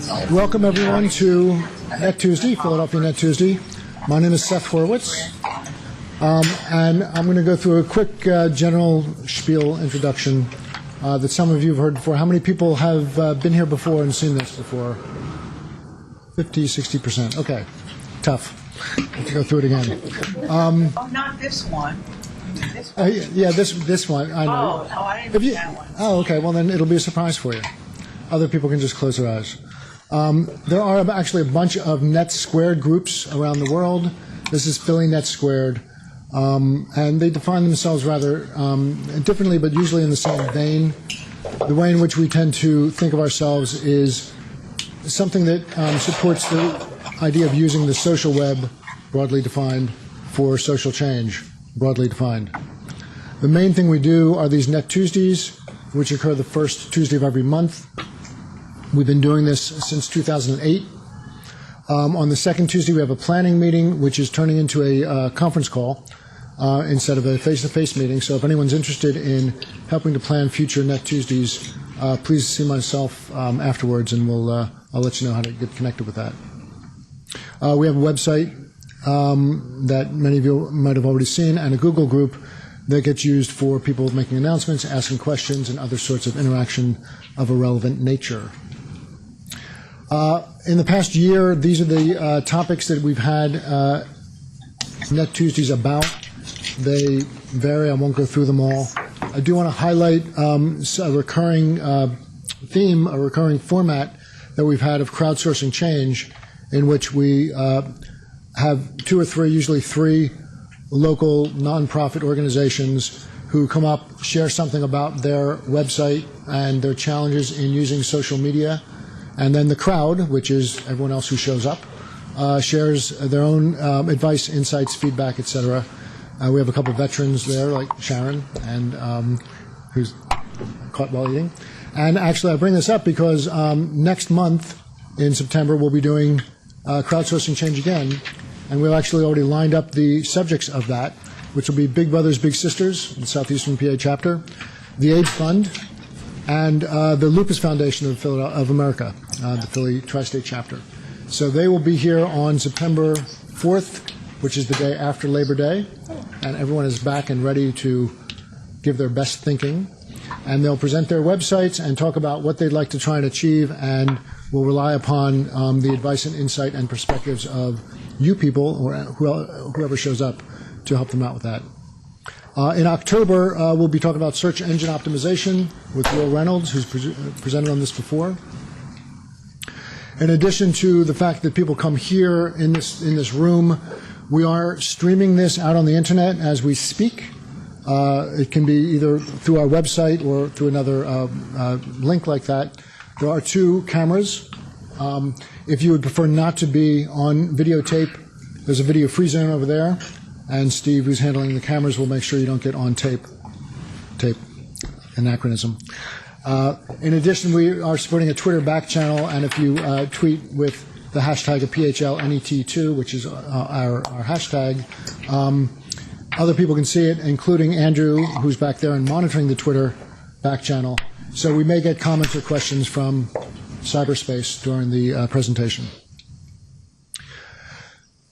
Welcome everyone to Net Tuesday, Philadelphia Net Tuesday. My name is Seth Horowitz, and I'm going to go through a quick general spiel introduction that some of you have heard before. How many people have been here before and seen this before? 50, 60%. Okay, tough. I have to go through it again. Not this one. This one. I know. I didn't see that one. Oh, okay. Well, then it'll be a surprise for you. Other people can just close their eyes. There are actually a bunch of Net Squared groups around the world. This is Philly Net Squared. And they define themselves rather differently, but usually in the same vein. The way in which we tend to think of ourselves is something that supports the idea of using the social web, broadly defined, for social change, broadly defined. The main thing we do are these Net Tuesdays, which occur the first Tuesday of every month. We've been doing this since 2008. On the second Tuesday, we have a planning meeting, which is turning into a conference call instead of a face-to-face meeting. So if anyone's interested in helping to plan future Net Tuesdays, please see myself afterwards, and I'll let you know how to get connected with that. We have a website that many of you might have already seen, and a Google group that gets used for people making announcements, asking questions, and other sorts of interaction of a relevant nature. In the past year, these are the topics that we've had Net Tuesdays about. They vary. I won't go through them all. I do want to highlight a recurring theme, a recurring format that we've had of crowdsourcing change, in which we have two or three, usually three, local nonprofit organizations who come up, share something about their website and their challenges in using social media. And then the crowd, which is everyone else who shows up, shares their own advice, insights, feedback, etc. We have a couple of veterans there, like Sharon, and who's caught while eating. And actually, I bring this up because next month in September, we'll be doing crowdsourcing change again. And we've actually already lined up the subjects of that, which will be Big Brothers, Big Sisters, the Southeastern PA chapter, the AIDS Fund, and the Lupus Foundation of America, the Philly Tri-State chapter. So they will be here on September 4th, which is the day after Labor Day, and everyone is back and ready to give their best thinking. And they'll present their websites and talk about what they'd like to try and achieve, and will rely upon the advice and insight and perspectives of you people, or whoever shows up, to help them out with that. In October, we'll be talking about search engine optimization with Will Reynolds, who's presented on this before. In addition to the fact that people come here in this room, we are streaming this out on the internet as we speak. It can be either through our website or through another link like that. There are two cameras. If you would prefer not to be on videotape, there's a video free zone over there. And Steve, who's handling the cameras, will make sure you don't get on tape, anachronism. In addition, we are supporting a Twitter back channel, and if you tweet with the hashtag of PHLNET2, which is our hashtag, other people can see it, including Andrew, who's back there and monitoring the Twitter back channel. So we may get comments or questions from cyberspace during the presentation.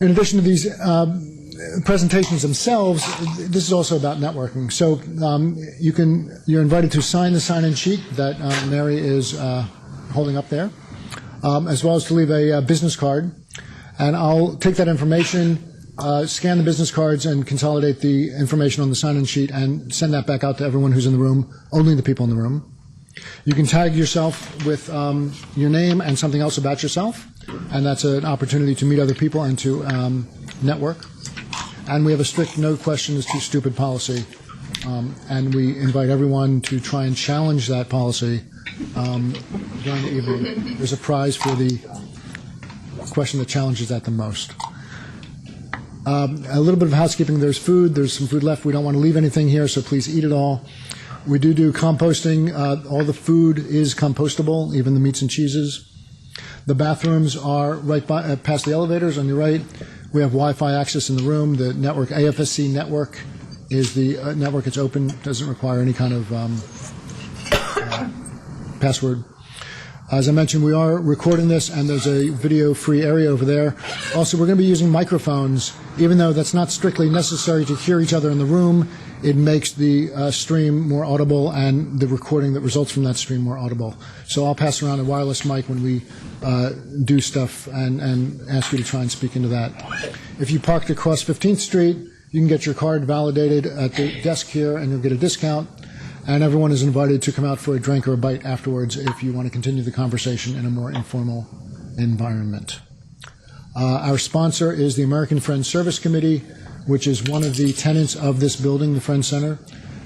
In addition to these presentations themselves, this is also about networking. So you're invited to sign the sign-in sheet that Mary is holding up there, as well as to leave a business card. And I'll take that information, scan the business cards, and consolidate the information on the sign-in sheet and send that back out to everyone who's in the room, only the people in the room. You can tag yourself with your name and something else about yourself, and that's an opportunity to meet other people and to network. And we have a strict no questions too stupid policy, and we invite everyone to try and challenge that policy during the evening. There's a prize for the question that challenges that the most. A little bit of housekeeping. There's food. There's some food left. We don't want to leave anything here, so please eat it all. We do composting. All the food is compostable, even the meats and cheeses. The bathrooms are right past the elevators on your right. We have Wi-Fi access in the room. The network, AFSC network, is the network. It's open, doesn't require any kind of password. As I mentioned, we are recording this, and there's a video-free area over there. Also, we're going to be using microphones. Even though that's not strictly necessary to hear each other in the room, it makes the stream more audible and the recording that results from that stream more audible. So I'll pass around a wireless mic when we do stuff and ask you to try and speak into that. If you parked across 15th Street, you can get your card validated at the desk here, and you'll get a discount. And everyone is invited to come out for a drink or a bite afterwards if you want to continue the conversation in a more informal environment. Our sponsor is the American Friends Service Committee, which is one of the tenants of this building, the Friends Center.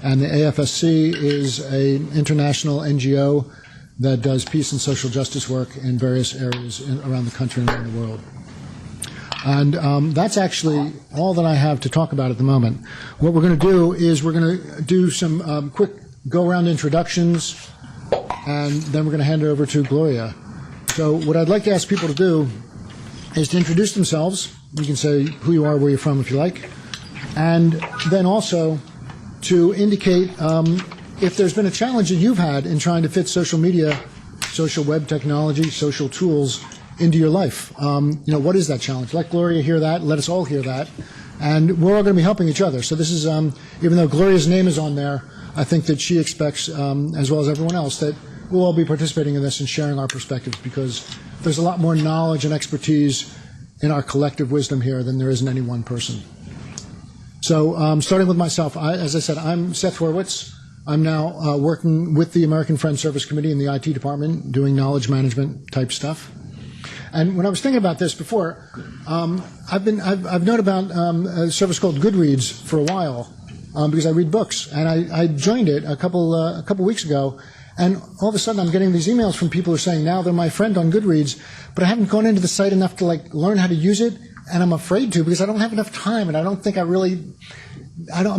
And the AFSC is an international NGO that does peace and social justice work in various areas around the country and around the world. And that's actually all that I have to talk about at the moment. What we're going to do is we're going to do some quick go-around introductions, and then we're going to hand it over to Gloria. So what I'd like to ask people to do is to introduce themselves. You can say who you are, where you're from if you like, and then also to indicate if there's been a challenge that you've had in trying to fit social media, social web technology, social tools into your life. What is that challenge? Let Gloria hear that. Let us all hear that. And we're all going to be helping each other. So this is, even though Gloria's name is on there, I think that she expects, as well as everyone else, that we'll all be participating in this and sharing our perspectives, because there's a lot more knowledge and expertise in our collective wisdom here than there is in any one person. So starting with myself, as I said, I'm Seth Horwitz. I'm now working with the American Friends Service Committee in the IT department, doing knowledge management type stuff. And when I was thinking about this before, I've known about a service called Goodreads for a while because I read books, and I joined it a couple weeks ago, and all of a sudden I'm getting these emails from people who are saying now they're my friend on Goodreads, but I haven't gone into the site enough to learn how to use it, and I'm afraid to because I don't have enough time, and I don't think I'm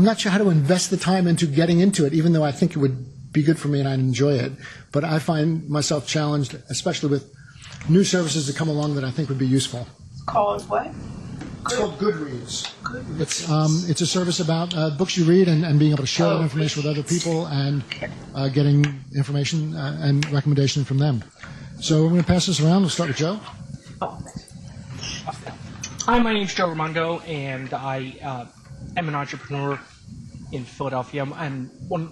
not sure how to invest the time into getting into it, even though I think it would be good for me and I'd enjoy it. But I find myself challenged, especially with new services that come along that I think would be useful. Called what? It's called Goodreads. It's a service about books you read and being able to share that information with other people and getting information and recommendation from them. So we're going to pass this around. We'll start with Joe. Hi, my name's Joe Raimondo, and I am an entrepreneur in Philadelphia. And when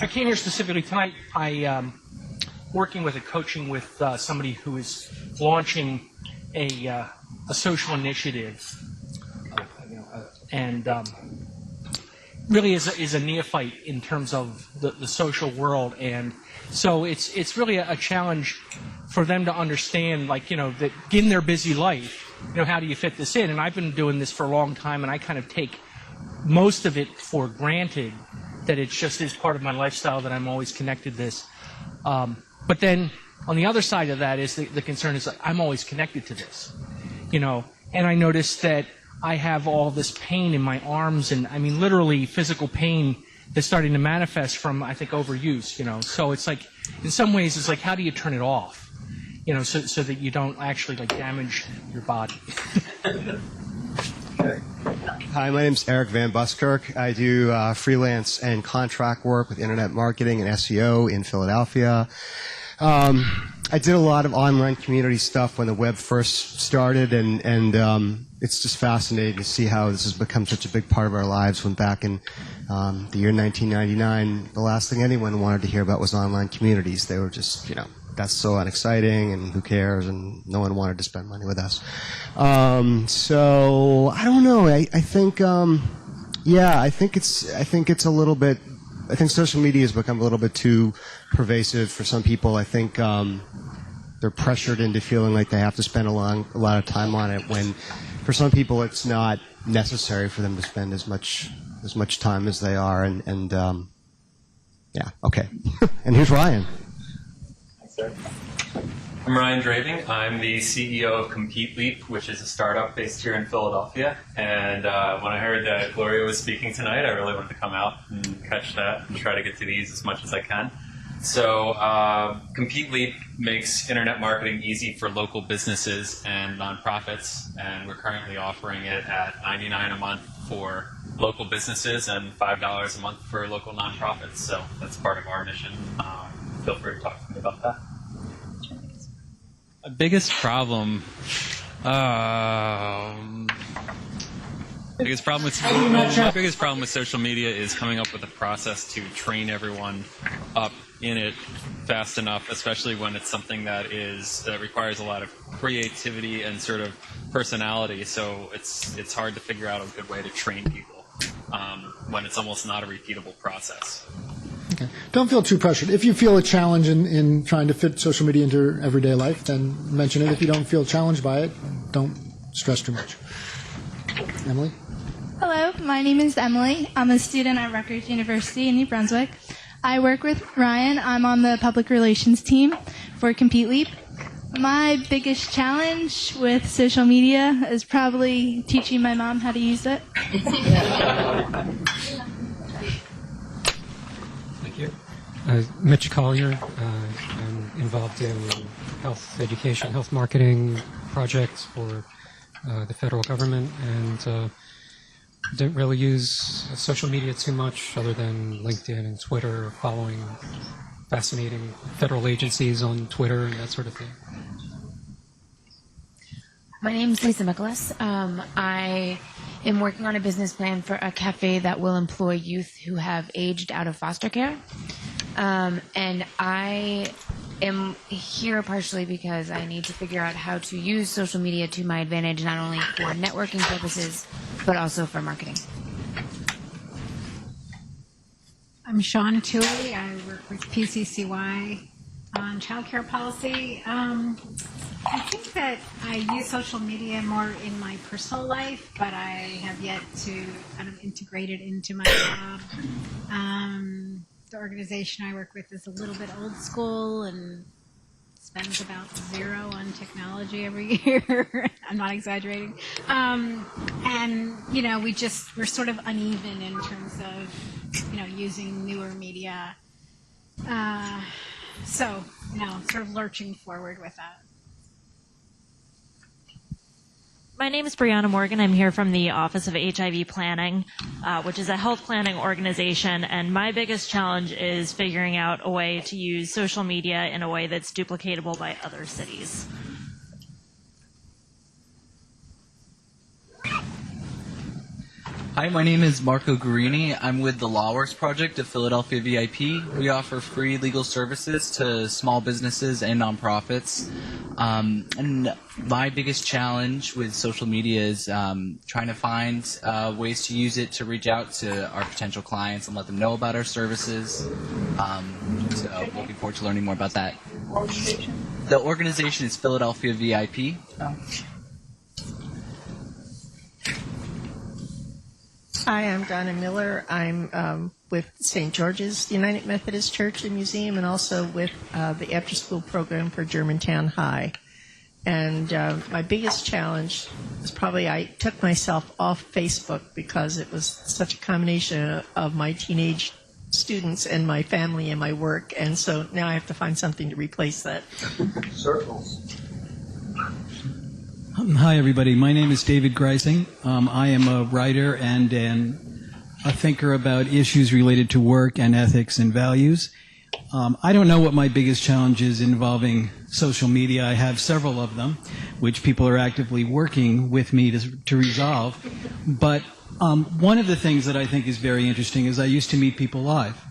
I came here specifically tonight, I working with coaching with somebody who is launching a social initiative, and really is a neophyte in terms of the social world, and so it's really a challenge for them to understand, that in their busy life, how do you fit this in? And I've been doing this for a long time, and I kind of take most of it for granted that it just is part of my lifestyle, that I'm always connected to this. But then on the other side of that is the concern is I'm always connected to this, and I notice that I have all this pain in my arms, and I mean literally physical pain that's starting to manifest from, I think, overuse, so it's like, in some ways it's like, how do you turn it off, so that you don't actually damage your body. Hi, my name's Eric Van Buskirk. I do freelance and contract work with internet marketing and SEO in Philadelphia. I did a lot of online community stuff when the web first started, and it's just fascinating to see how this has become such a big part of our lives. When back in the year 1999, the last thing anyone wanted to hear about was online communities. They were just, that's so unexciting, and who cares, and no one wanted to spend money with us. So I don't know. I think, I think it's a little bit. I think social media has become a little bit too pervasive for some people. I think they're pressured into feeling like they have to spend a lot of time on it, when for some people it's not necessary for them to spend as much time as they are. And okay. And here's Ryan. Thanks, sir. I'm Ryan Draving. I'm the CEO of Compete Leap, which is a startup based here in Philadelphia. And when I heard that Gloria was speaking tonight, I really wanted to come out and catch that and try to get to these as much as I can. So Compete Leap makes internet marketing easy for local businesses and nonprofits, and we're currently offering it at $99 a month for local businesses and $5 a month for local nonprofits. So that's part of our mission. Feel free to talk to me about that. Biggest problem. Biggest problem with my biggest problem with social media is coming up with a process to train everyone up in it fast enough, especially when it's something that requires a lot of creativity and sort of personality. So it's hard to figure out a good way to train people when it's almost not a repeatable process. Okay. Don't feel too pressured. If you feel a challenge in trying to fit social media into your everyday life, then mention it. If you don't feel challenged by it, don't stress too much. Emily? Hello, my name is Emily. I'm a student at Rutgers University in New Brunswick. I work with Ryan. I'm on the public relations team for Compete Leap. My biggest challenge with social media is probably teaching my mom how to use it. Thank you. Mitch Collier. I'm involved in health education, health marketing projects for the federal government, and don't really use social media too much other than LinkedIn and Twitter, following fascinating federal agencies on Twitter and that sort of thing. My name is Lisa Nicholas. I am working on a business plan for a cafe that will employ youth who have aged out of foster care. And I am here partially because I need to figure out how to use social media to my advantage, not only for networking purposes, but also for marketing. I'm Shauna Toohey. I work with PCCY on childcare policy. I think that I use social media more in my personal life, but I have yet to kind of integrate it into my job. The organization I work with is a little bit old school and spends about $0 on technology every year. I'm not exaggerating. And, you know, we're sort of uneven in terms of, you know, using newer media. So, you know, sort of lurching forward with that. My name is Brianna Morgan. I'm here from the Office of HIV Planning, which is a health planning organization. And my biggest challenge is figuring out a way to use social media in a way that's duplicatable by other cities. Hi, my name is Marco Guarini. I'm with the LawWorks Project of Philadelphia VIP. We offer free legal services to small businesses and nonprofits. And my biggest challenge with social media is trying to find ways to use it to reach out to our potential clients and let them know about our services. So looking forward to learning more about that. The organization is Philadelphia VIP. Hi, I'm Donna Miller. I'm with St. George's United Methodist Church and Museum, and also with the after-school program for Germantown High. And my biggest challenge was probably I took myself off Facebook because it was such a combination of my teenage students and my family and my work, and so now I have to find something to replace that. Circles. Hi, everybody. My name is David Greising. I am a writer and a thinker about issues related to work and ethics and values. I don't know what my biggest challenge is involving social media. I have several of them, which people are actively working with me to resolve. But one of the things that I think is very interesting is I used to meet people live,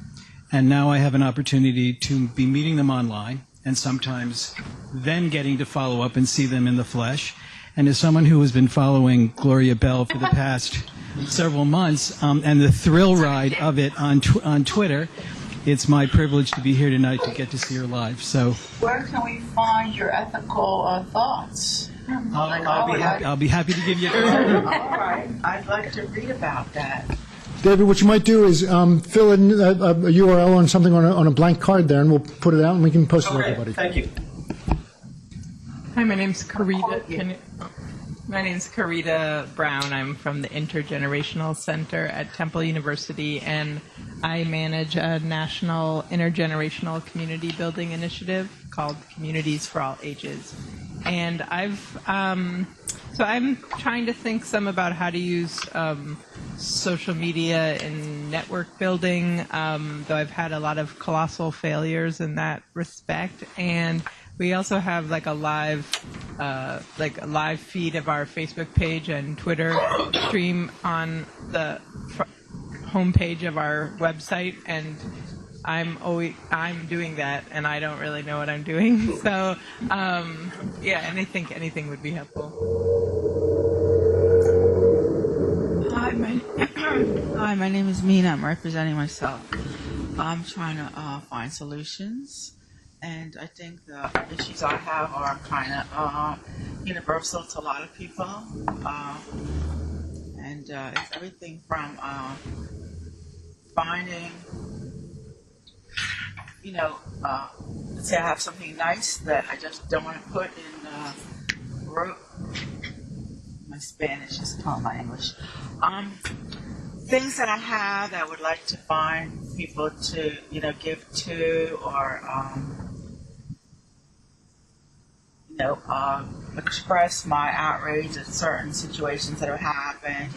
and now I have an opportunity to be meeting them online and sometimes then getting to follow up and see them in the flesh. And as someone who has been following Gloria Bell for the past several months and the thrill ride of it on Twitter, it's my privilege to be here tonight to get to see her live. So, where can we find your ethical thoughts? I'll be happy to give you a call. All right. I'd like to read about that. David, what you might do is fill in a URL on something on a blank card there, and we'll put it out and we can post it to everybody. Thank you. Hi, my name's Karita. My name's Karita Brown. I'm from the Intergenerational Center at Temple University, and I manage a national intergenerational community building initiative called Communities for All Ages. And I'm trying to think some about how to use social media in network building, though I've had a lot of colossal failures in that respect. And we also have like a live feed of our Facebook page and Twitter stream on the homepage of our website, and I'm doing that, and I don't really know what I'm doing. So, yeah, and I think anything would be helpful. Hi, my name is Mina. I'm representing myself. I'm trying to find solutions, and I think the issues I have are kind of universal to a lot of people, and it's everything from finding, let's say I have something nice that I just don't want to put in my Spanish is not my English. Things that I have that I would like to find people to, give to, or, express my outrage at certain situations that have happened.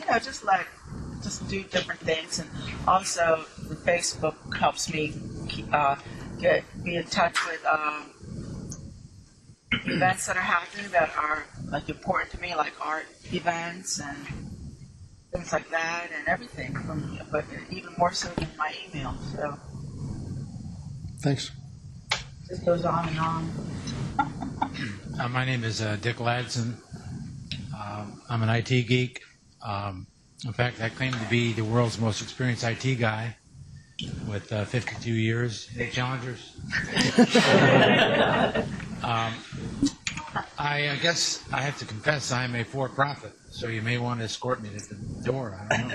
Just do different things. And also, the Facebook helps me be in touch with events that are happening that are important to me, like art events and things like that, and everything, but even more so than my email. So, Thanks. It goes on and on. My name is Dick Ladson. I'm an IT geek. In fact, I claim to be the world's most experienced IT guy with 52 years. Any challengers? I guess I have to confess I'm a for-profit, so you may want to escort me to the door. I don't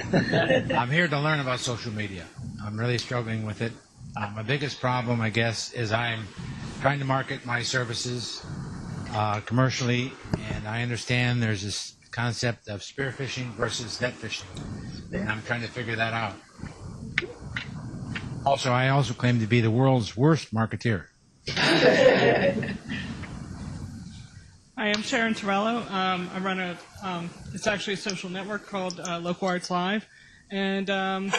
know. I'm here to learn about social media. I'm really struggling with it. My biggest problem, I guess, is I'm trying to market my services commercially, and I understand there's this concept of spear phishing versus net phishing, and I'm trying to figure that out. Also, I also claim to be the world's worst marketeer. Hi, I'm Sharon Torello. I run it's actually a social network called Local Arts Live, and I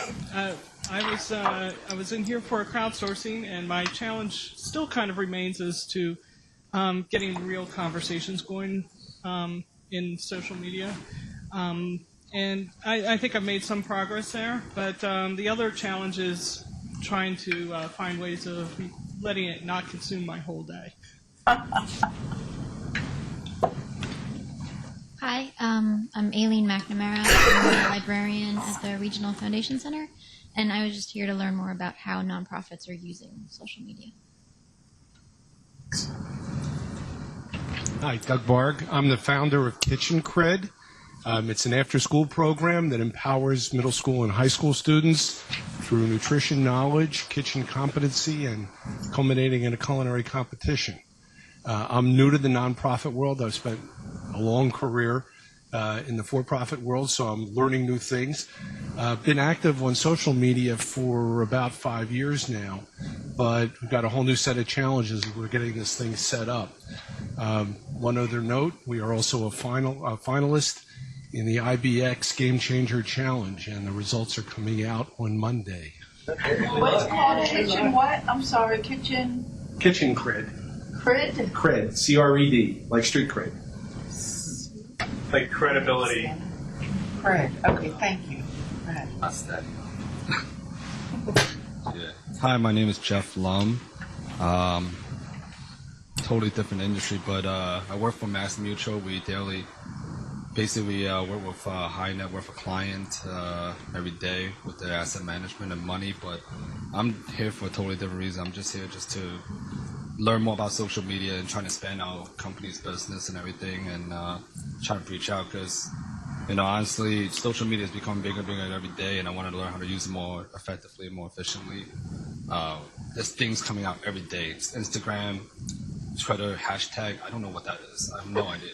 was in here for a crowdsourcing, and my challenge still kind of remains as to getting real conversations going in social media. And I think I've made some progress there, but the other challenge is trying to find ways of letting it not consume my whole day. Hi, I'm Aileen McNamara. I'm a librarian at the Regional Foundation Center, and I was just here to learn more about how nonprofits are using social media. Hi, Doug Barg. I'm the founder of Kitchen Cred. It's an after-school program that empowers middle school and high school students through nutrition knowledge, kitchen competency, and culminating in a culinary competition. I'm new to the nonprofit world. I've spent a long career in the for-profit world, so I'm learning new things. Been active on social media for about 5 years now, but we've got a whole new set of challenges as we're getting this thing set up. One other note, we are also a finalist in the IBX Game Changer Challenge, and the results are coming out on Monday. What's called kitchen what? I'm sorry, kitchen Kitchen Cred. cred? Cred, C-R-E-D, like street cred. Like credibility. Cred. Okay, thank you. Go ahead. That's that. Hi, my name is Jeff Lum. Totally different industry, but I work for Mass Mutual. We daily, basically, work with high net worth clients every day with their asset management and money. But I'm here for a totally different reason. I'm just here just to learn more about social media and trying to expand our company's business and everything, and trying to reach out because, honestly, social media is becoming bigger and bigger every day, and I want to learn how to use it more effectively, more efficiently. There's things coming out every day. It's Instagram, Twitter, hashtag. I don't know what that is. I have no idea.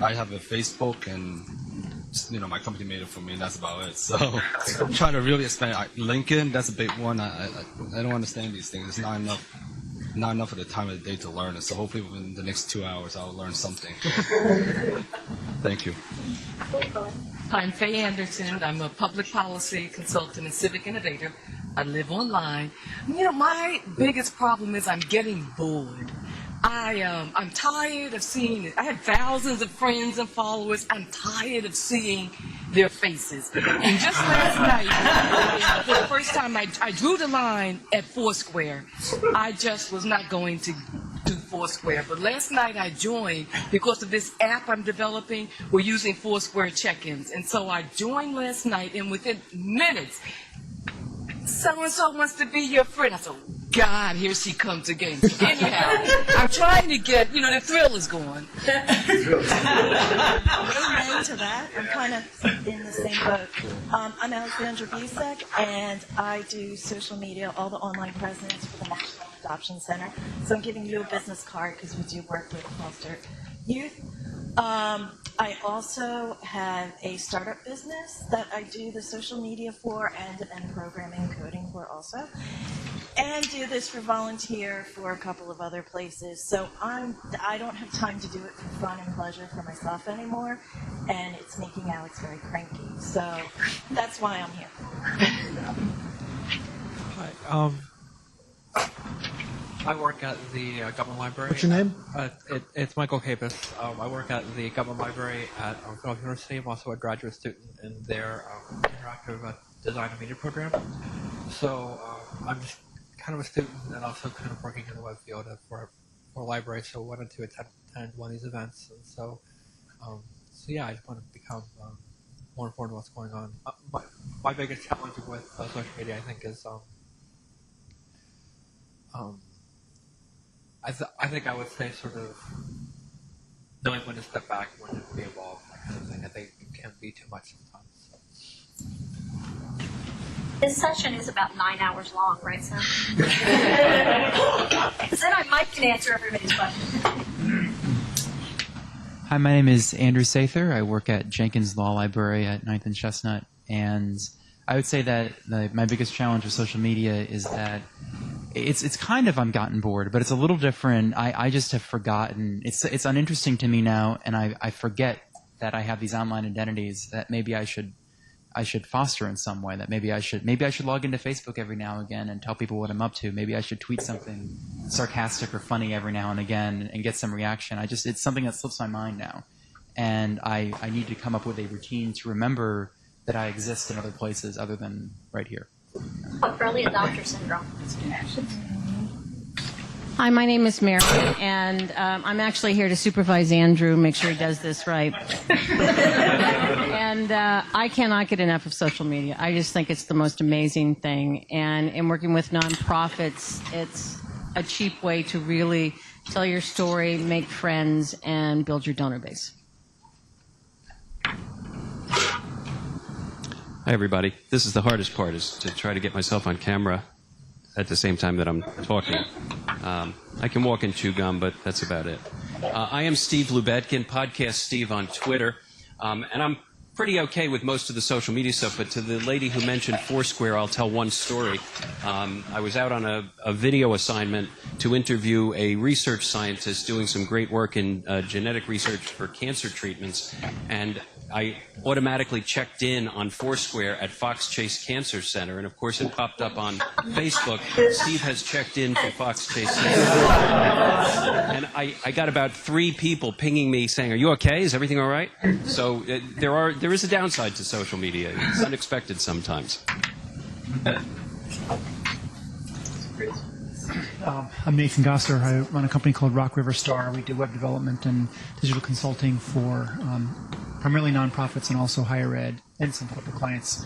I have a Facebook, and my company made it for me, and that's about it. So I'm trying to really expand. LinkedIn, that's a big one. I don't understand these things. It's not enough of the time of the day to learn it. So hopefully within the next 2 hours, I'll learn something. Thank you. Hi, I'm Faye Anderson. I'm a public policy consultant and civic innovator. I live online. My biggest problem is I'm getting bored. I'm tired of seeing it. I have thousands of friends and followers. I'm tired of seeing their faces. And just last night, for the first time, I drew the line at Foursquare. I just was not going to do Foursquare. But last night I joined because of this app I'm developing. We're using Foursquare check-ins. And so I joined last night, and within minutes, so-and-so wants to be your friend. I said, God, here she comes again. Anyhow, I'm trying to get, the thrill is going. Amen to that. I'm kind of in the same boat. I'm Alexandra Busek, and I do social media, all the online presence for the National Adoption Center. So I'm giving you a business card because we do work with foster youth. I also have a startup business that I do the social media for and programming and coding for also. And do this for volunteer for a couple of other places. So I don't have time to do it for fun and pleasure for myself anymore, and it's making Alex very cranky. So that's why I'm here. Hi. I work at the government library. What's your name? It's Michael Capus. I work at the government library at Philadelphia University. I'm also a graduate student in their interactive design and media program. So I'm just kind of a student and also kind of working in the web field for a library. So I wanted to attend one of these events. And so yeah, I just want to become more informed of what's going on. My biggest challenge with social media, I think, is I think I would say sort of knowing when to step back, when to be involved, that kind of thing. I think it can be too much sometimes. This session is about 9 hours long, right, Sam? Because then Mike can answer everybody's questions. Hi, my name is Andrew Sather. I work at Jenkins Law Library at 9th and Chestnut, and I would say that my biggest challenge with social media is that it's kind of I'm gotten bored, but it's a little different. I just have forgotten. It's uninteresting to me now, and I forget that I have these online identities that maybe I should foster in some way. That maybe I should log into Facebook every now and again and tell people what I'm up to. Maybe I should tweet something sarcastic or funny every now and again and get some reaction. It's something that slips my mind now, and I need to come up with a routine to remember that I exist in other places other than right here. Early adopter syndrome. Hi, my name is Mary, and I'm actually here to supervise Andrew, make sure he does this right. And I cannot get enough of social media. I just think it's the most amazing thing. And in working with nonprofits, it's a cheap way to really tell your story, make friends, and build your donor base. Hi, everybody. This is the hardest part, is to try to get myself on camera at the same time that I'm talking. I can walk and chew gum, but that's about it. I am Steve Lubetkin, Podcast Steve on Twitter, and I'm pretty okay with most of the social media stuff, but to the lady who mentioned Foursquare, I'll tell one story. I was out on a video assignment to interview a research scientist doing some great work in genetic research for cancer treatments, and I automatically checked in on Foursquare at Fox Chase Cancer Center, and of course it popped up on Facebook. Steve has checked in for Fox Chase Cancer Center. And I got about 3 people pinging me saying, "Are you okay? Is everything all right?" So there is a downside to social media. It's unexpected sometimes. I'm Nathan Gosser. I run a company called Rock River Star. We do web development and digital consulting for primarily nonprofits and also higher ed and some corporate clients.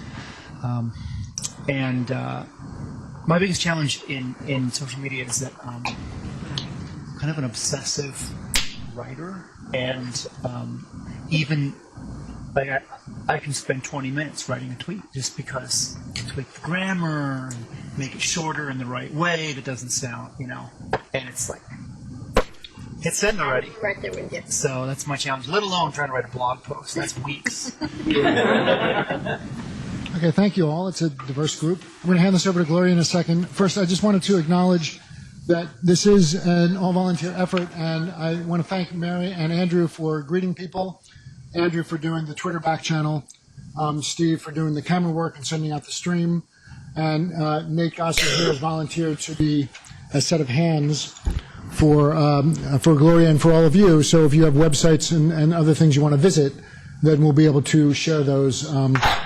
My biggest challenge in social media is that I'm kind of an obsessive writer, and even like I can spend 20 minutes writing a tweet just because I can tweak the grammar and make it shorter in the right way that doesn't sound, and it's like, hit send already. Right there with you. So that's my challenge, let alone trying to write a blog post. That's weeks. Okay, thank you all. It's a diverse group. I'm going to hand this over to Gloria in a second. First, I just wanted to acknowledge that this is an all-volunteer effort, and I want to thank Mary and Andrew for greeting people, Andrew for doing the Twitter back channel, Steve for doing the camera work and sending out the stream, and Nate Gosser here has volunteered to be a set of hands for Gloria and for all of you. So if you have websites and other things you want to visit, then we'll be able to share those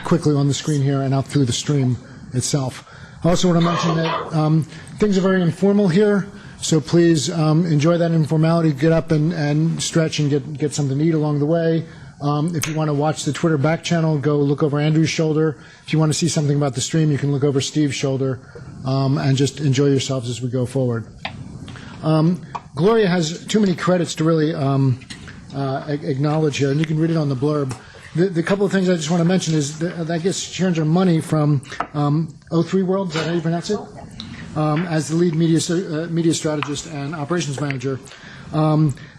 quickly on the screen here and out through the stream itself. I also want to mention that things are very informal here, so please enjoy that informality. Get up and stretch and get something to eat along the way. If you want to watch the Twitter back channel, go look over Andrew's shoulder. If you want to see something about the stream, you can look over Steve's shoulder and just enjoy yourselves as we go forward. Gloria has too many credits to really acknowledge here, and you can read it on the blurb. The couple of things I just want to mention is that I guess she earns her money from O3 World, is that how you pronounce it? As the lead media strategist and operations manager.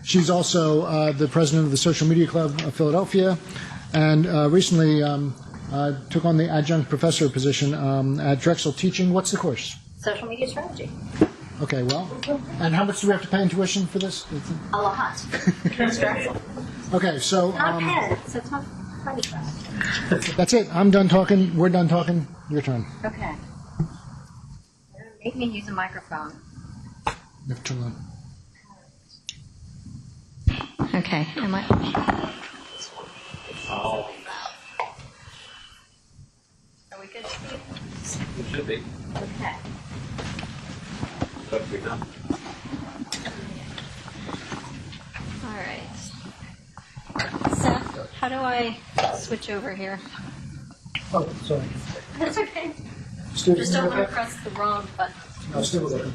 She's also the president of the Social Media Club of Philadelphia, and recently took on the adjunct professor position at Drexel teaching. What's the course? Social media strategy. Okay, well, and how much do we have to pay in tuition for this? A lot. It's Drexel. Okay, so... Not pen, so it's not funny class. That's it. I'm done talking. We're done talking. Your turn. Okay. Make me use a microphone. You have to turn on. Okay, am I? Oh. Are we good, Steve? It should be. Okay. All right. Seth, how do I switch over here? Oh, sorry. That's okay. Steve, Just don't want to press the wrong button. No, Steve was open.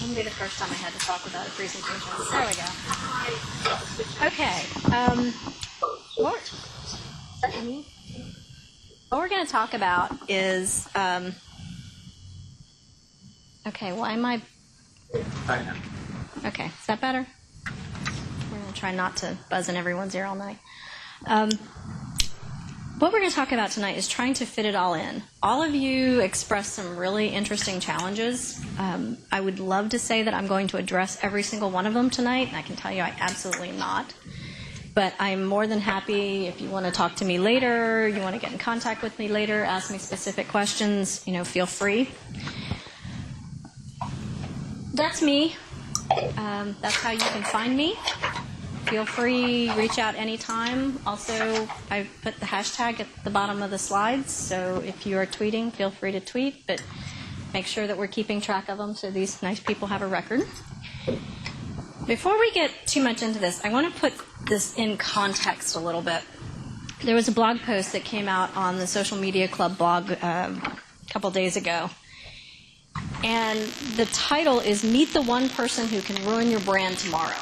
Wouldn't be the first time I had to talk without a presentation. There we go. Okay. What we're going to talk about is, okay, why am I, okay, is that better? We're going to try not to buzz in everyone's ear all night. What we're going to talk about tonight is trying to fit it all in. All of you expressed some really interesting challenges. I would love to say that I'm going to address every single one of them tonight, and I can tell you I absolutely am not. But I'm more than happy if you want to talk to me later, you want to get in contact with me later, ask me specific questions, feel free. That's me. That's how you can find me. Feel free, reach out anytime. Also, I put the hashtag at the bottom of the slides, so if you are tweeting, feel free to tweet, but make sure that we're keeping track of them so these nice people have a record. Before we get too much into this, I want to put this in context a little bit. There was a blog post that came out on the Social Media Club blog a couple days ago, and the title is Meet the One Person Who Can Ruin Your Brand Tomorrow.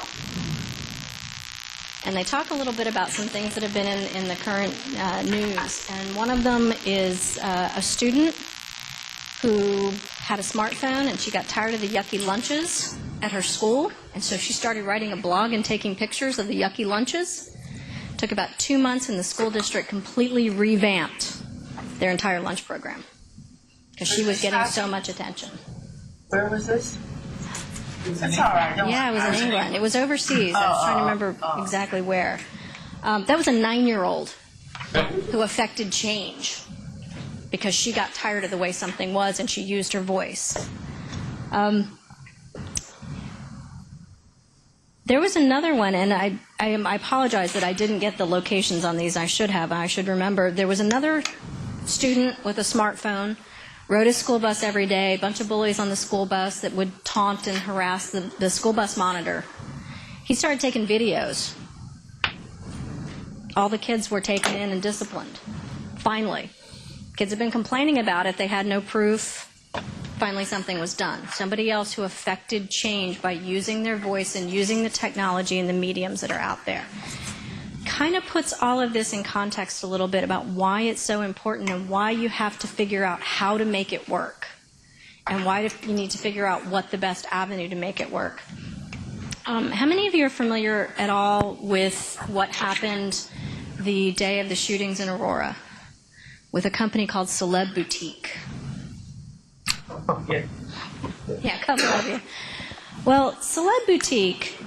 And they talk a little bit about some things that have been in the current news. And one of them is a student who had a smartphone and she got tired of the yucky lunches at her school. And so she started writing a blog and taking pictures of the yucky lunches. It took about 2 months and the school district completely revamped their entire lunch program because she was getting so much attention. Where was this? That's all right. Yeah, it was in England. It was overseas. I was trying to remember exactly where. That was a 9-year-old who affected change because she got tired of the way something was and she used her voice. There was another one, and I apologize that I didn't get the locations on these. I should have. I should remember. There was another student with a smartphone, rode a school bus every day, a bunch of bullies on the school bus that would taunt and harass the school bus monitor. He started taking videos. All the kids were taken in and disciplined. Finally. Kids had been complaining about it. They had no proof. Finally, something was done. Somebody else who affected change by using their voice and using the technology and the mediums that are out there. Kind of puts all of this in context a little bit about why it's so important and why you have to figure out how to make it work and why you need to figure out what the best avenue to make it work. How many of you are familiar at all with what happened the day of the shootings in Aurora with a company called Celeb Boutique? Yeah. Yeah, a couple of you. Well, Celeb Boutique,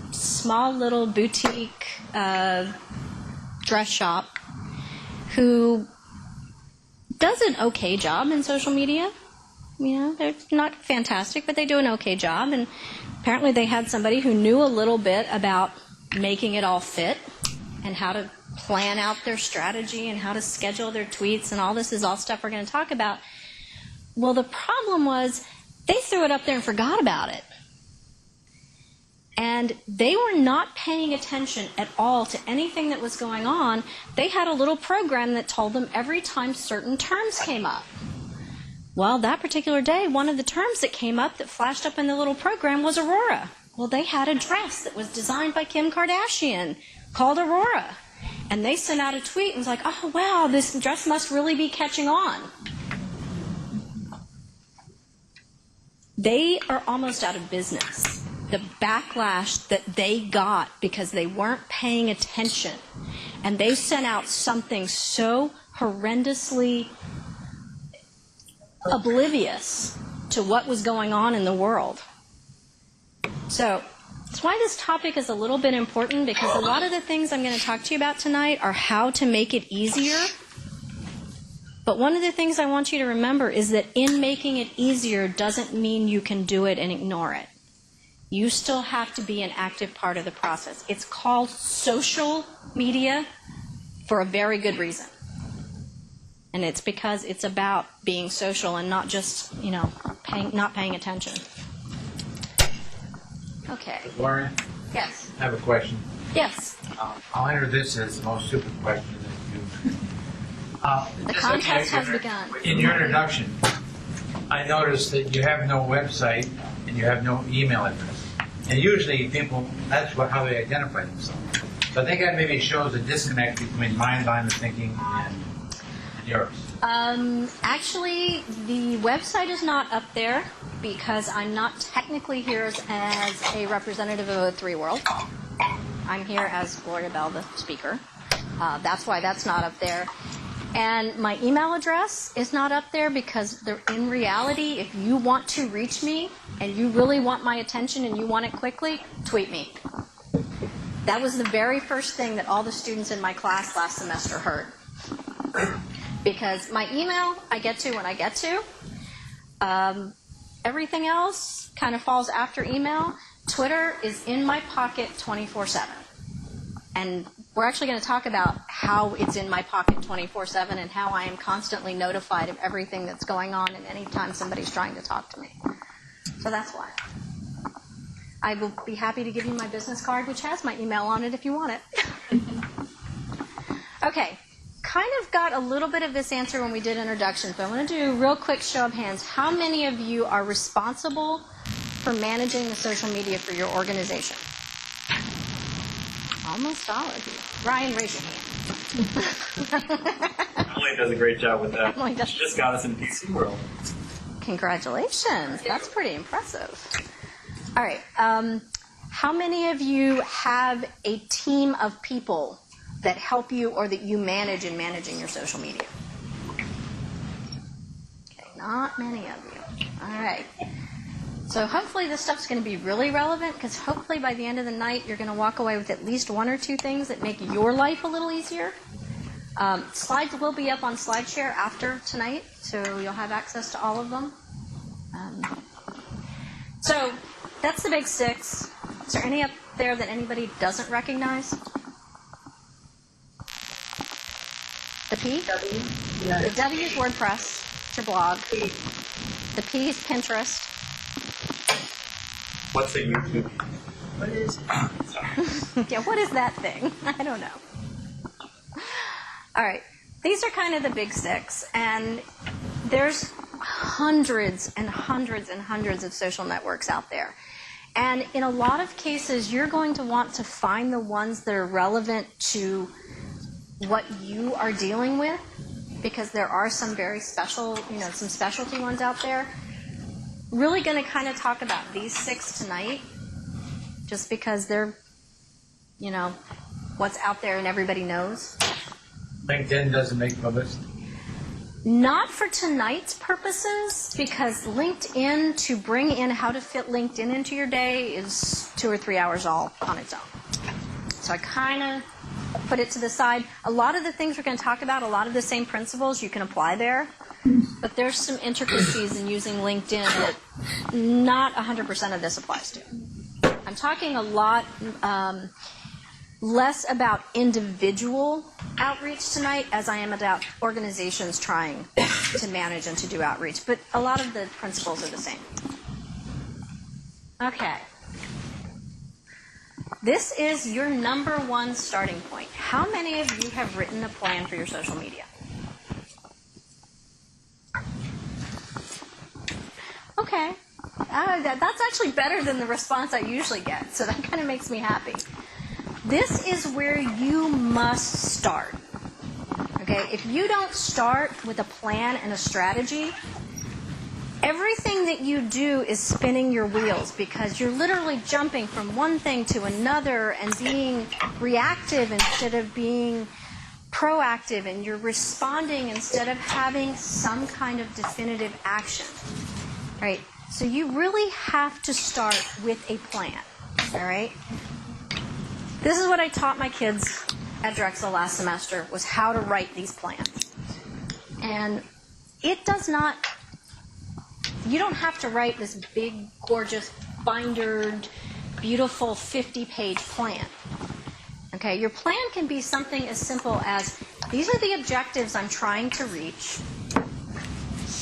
small little boutique dress shop who does an okay job in social media. You know, they're not fantastic, but they do an okay job. And apparently they had somebody who knew a little bit about making it all fit and how to plan out their strategy and how to schedule their tweets, and all this is all stuff we're going to talk about. Well, the problem was they threw it up there and forgot about it. And they were not paying attention at all to anything that was going on. They had a little program that told them every time certain terms came up. Well, that particular day, one of the terms that came up that flashed up in the little program was Aurora. Well, they had a dress that was designed by Kim Kardashian called Aurora. And they sent out a tweet and was like, oh, wow, this dress must really be catching on. They are almost out of business. The backlash that they got because they weren't paying attention, and they sent out something so horrendously oblivious to what was going on in the world. So that's why this topic is a little bit important, because a lot of the things I'm going to talk to you about tonight are how to make it easier. But one of the things I want you to remember is that in making it easier doesn't mean you can do it and ignore it. You still have to be an active part of the process. It's called social media for a very good reason. And it's because it's about being social and not just, you know, not paying attention. Okay. Gloria, Yes. I have a question. Yes. I'll enter this as the most stupid question that you. The contest has begun. In your introduction, I noticed that you have no website and you have no email address. And usually people, that's how they identify themselves. So I think that maybe shows a disconnect between my line of thinking and yours. Actually, the website is not up there because I'm not technically here as a representative of O3 World. I'm here as Gloria Bell, the speaker. That's why that's not up there. And my email address is not up there because in reality, if you want to reach me and you really want my attention and you want it quickly, tweet me. That was the very first thing that all the students in my class last semester heard. Because my email, I get to when I get to. Everything else kind of falls after email. Twitter is in my pocket 24/7. And we're actually going to talk about how it's in my pocket 24/7 and how I am constantly notified of everything that's going on and anytime somebody's trying to talk to me. So that's why. I will be happy to give you my business card, which has my email on it if you want it. Okay. Kind of got a little bit of this answer when we did introductions, but I want to do a real quick show of hands. How many of you are responsible for managing the social media for your organization? Almost all of you. Ryan, raise your hand. Emily does a great job with that. Emily does. She just got us in PC World. Congratulations. That's pretty impressive. All right. How many of you have a team of people that help you or that you manage in managing your social media? Okay, not many of you. All right. So hopefully this stuff's going to be really relevant, because hopefully by the end of the night you're going to walk away with at least one or two things that make your life a little easier. Slides will be up on SlideShare after tonight, so you'll have access to all of them. So that's the big six. Is there any up there that anybody doesn't recognize? The P? W. The W is WordPress. It's your blog. The P is Pinterest. What's a YouTube? What is it? Yeah, what is that thing? I don't know. All right. These are kind of the big six. And there's hundreds and hundreds and hundreds of social networks out there. And in a lot of cases, you're going to want to find the ones that are relevant to what you are dealing with, because there are some very special, some specialty ones out there. Really going to kind of talk about these six tonight, just because they're, what's out there and everybody knows. LinkedIn doesn't make publicity. Not for tonight's purposes, because LinkedIn, to bring in how to fit LinkedIn into your day is 2 or 3 hours all on its own. So I kind of put it to the side. A lot of the things we're going to talk about, a lot of the same principles you can apply there, but there's some intricacies in using LinkedIn that not 100% of this applies to. I'm talking a lot less about individual outreach tonight as I am about organizations trying to manage and to do outreach. But a lot of the principles are the same. Okay. This is your number one starting point. How many of you have written a plan for your social media? Okay. That's actually better than the response I usually get, so that kind of makes me happy. This is where you must start. Okay? If you don't start with a plan and a strategy, everything that you do is spinning your wheels because you're literally jumping from one thing to another and being reactive instead of being proactive, and you're responding instead of having some kind of definitive action. Right? So you really have to start with a plan. All right? This is what I taught my kids at Drexel last semester, was how to write these plans. And it does not, you don't have to write this big, gorgeous, bindered, beautiful 50-page plan. Okay, your plan can be something as simple as, these are the objectives I'm trying to reach.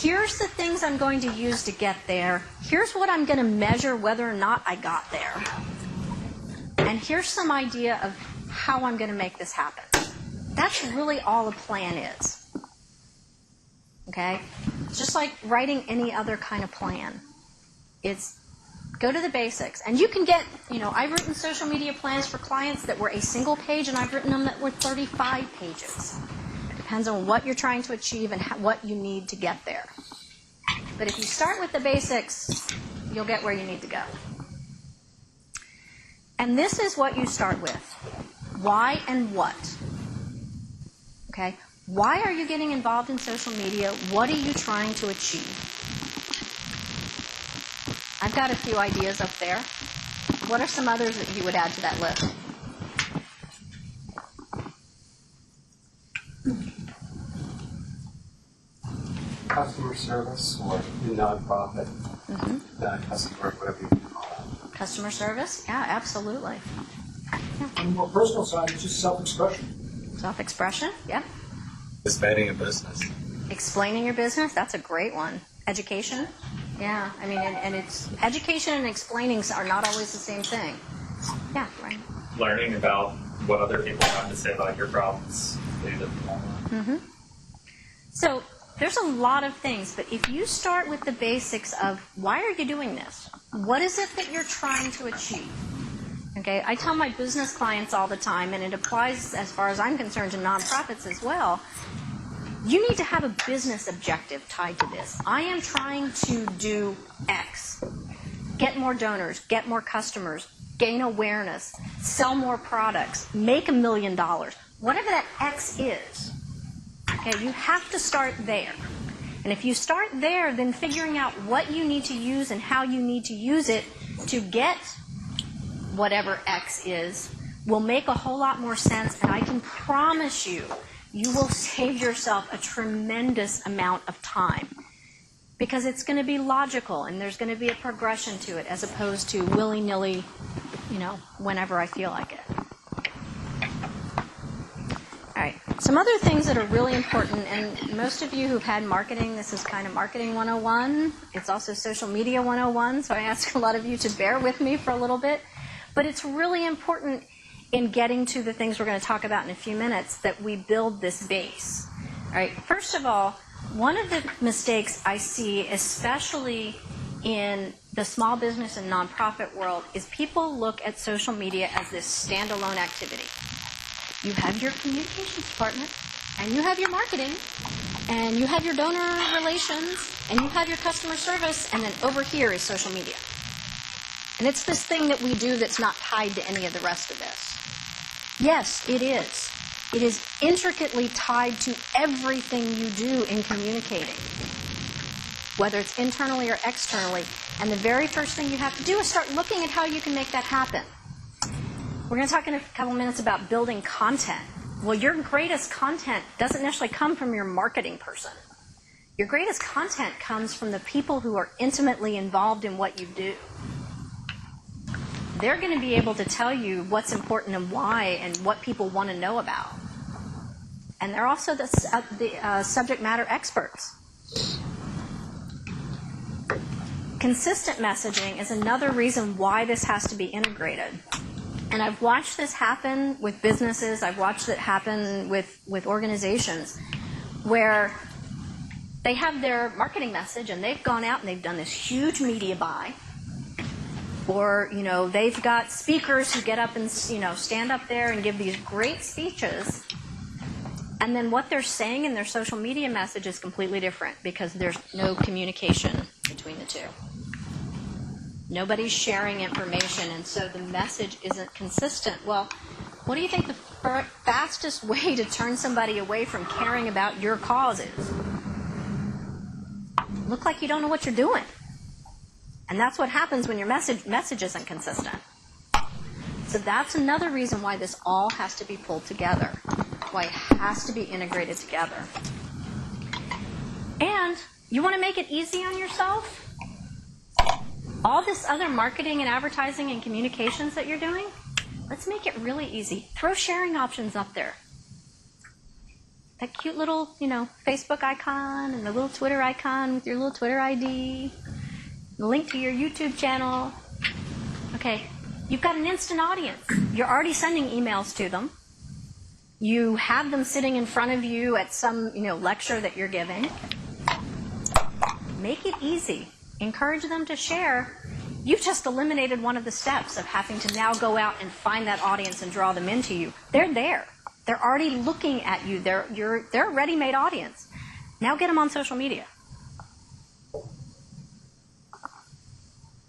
Here's the things I'm going to use to get there. Here's what I'm going to measure whether or not I got there. And here's some idea of how I'm going to make this happen. That's really all a plan is. Okay? It's just like writing any other kind of plan. It's go to the basics. And you can get, I've written social media plans for clients that were a single page, and I've written them that were 35 pages. Depends on what you're trying to achieve and what you need to get there. But if you start with the basics, you'll get where you need to go. And this is what you start with. Why and what? Okay? Why are you getting involved in social media? What are you trying to achieve? I've got a few ideas up there. What are some others that you would add to that list? Customer service or nonprofit. Customer, whatever you call it. Customer service? Yeah, absolutely. Yeah. On the more personal side, it's just self-expression. Self-expression? Yeah. Expanding a business. Explaining your business? That's a great one. Education? Yeah. I mean, and it's education and explaining are not always the same thing. Yeah, right. Learning about what other people have to say about your problems. So there's a lot of things, but if you start with the basics of why are you doing this? What is it that you're trying to achieve? Okay, I tell my business clients all the time, and it applies as far as I'm concerned to nonprofits as well. You need to have a business objective tied to this. I am trying to do X. Get more donors, get more customers, gain awareness, sell more products, make $1 million. Whatever that X is. Okay, you have to start there. And if you start there, then figuring out what you need to use and how you need to use it to get whatever X is will make a whole lot more sense, and I can promise you, you will save yourself a tremendous amount of time. Because it's going to be logical, and there's going to be a progression to it, as opposed to willy-nilly, whenever I feel like it. All right, some other things that are really important, and most of you who've had marketing, this is kind of marketing 101. It's also social media 101, so I ask a lot of you to bear with me for a little bit. But it's really important in getting to the things we're going to talk about in a few minutes that we build this base. All right, first of all, one of the mistakes I see, especially in the small business and nonprofit world, is people look at social media as this standalone activity. You have your communications department, and you have your marketing, and you have your donor relations, and you have your customer service, and then over here is social media. And it's this thing that we do that's not tied to any of the rest of this. Yes, it is. It is intricately tied to everything you do in communicating, whether it's internally or externally. And the very first thing you have to do is start looking at how you can make that happen. We're going to talk in a couple minutes about building content. Well, your greatest content doesn't necessarily come from your marketing person. Your greatest content comes from the people who are intimately involved in what you do. They're going to be able to tell you what's important and why and what people want to know about. And they're also the subject matter experts. Consistent messaging is another reason why this has to be integrated. And I've watched this happen with businesses. I've watched it happen with organizations where they have their marketing message and they've gone out and they've done this huge media buy. Or, they've got speakers who get up and, stand up there and give these great speeches. And then what they're saying in their social media message is completely different because there's no communication between the two. Nobody's sharing information, and so the message isn't consistent. Well, what do you think the fastest way to turn somebody away from caring about your cause is? Look like you don't know what you're doing. And that's what happens when your message isn't consistent. So that's another reason why this all has to be pulled together, why it has to be integrated together. And you want to make it easy on yourself? All this other marketing and advertising and communications that you're doing, let's make it really easy. Throw sharing options up there. That cute little, Facebook icon and the little Twitter icon with your little Twitter ID, the link to your YouTube channel. Okay, you've got an instant audience. You're already sending emails to them. You have them sitting in front of you at some, lecture that you're giving. Make it easy. Encourage them to share. You've just eliminated one of the steps of having to now go out and find that audience and draw them into you. They're there. They're already looking at you. They're a ready-made audience. Now get them on social media.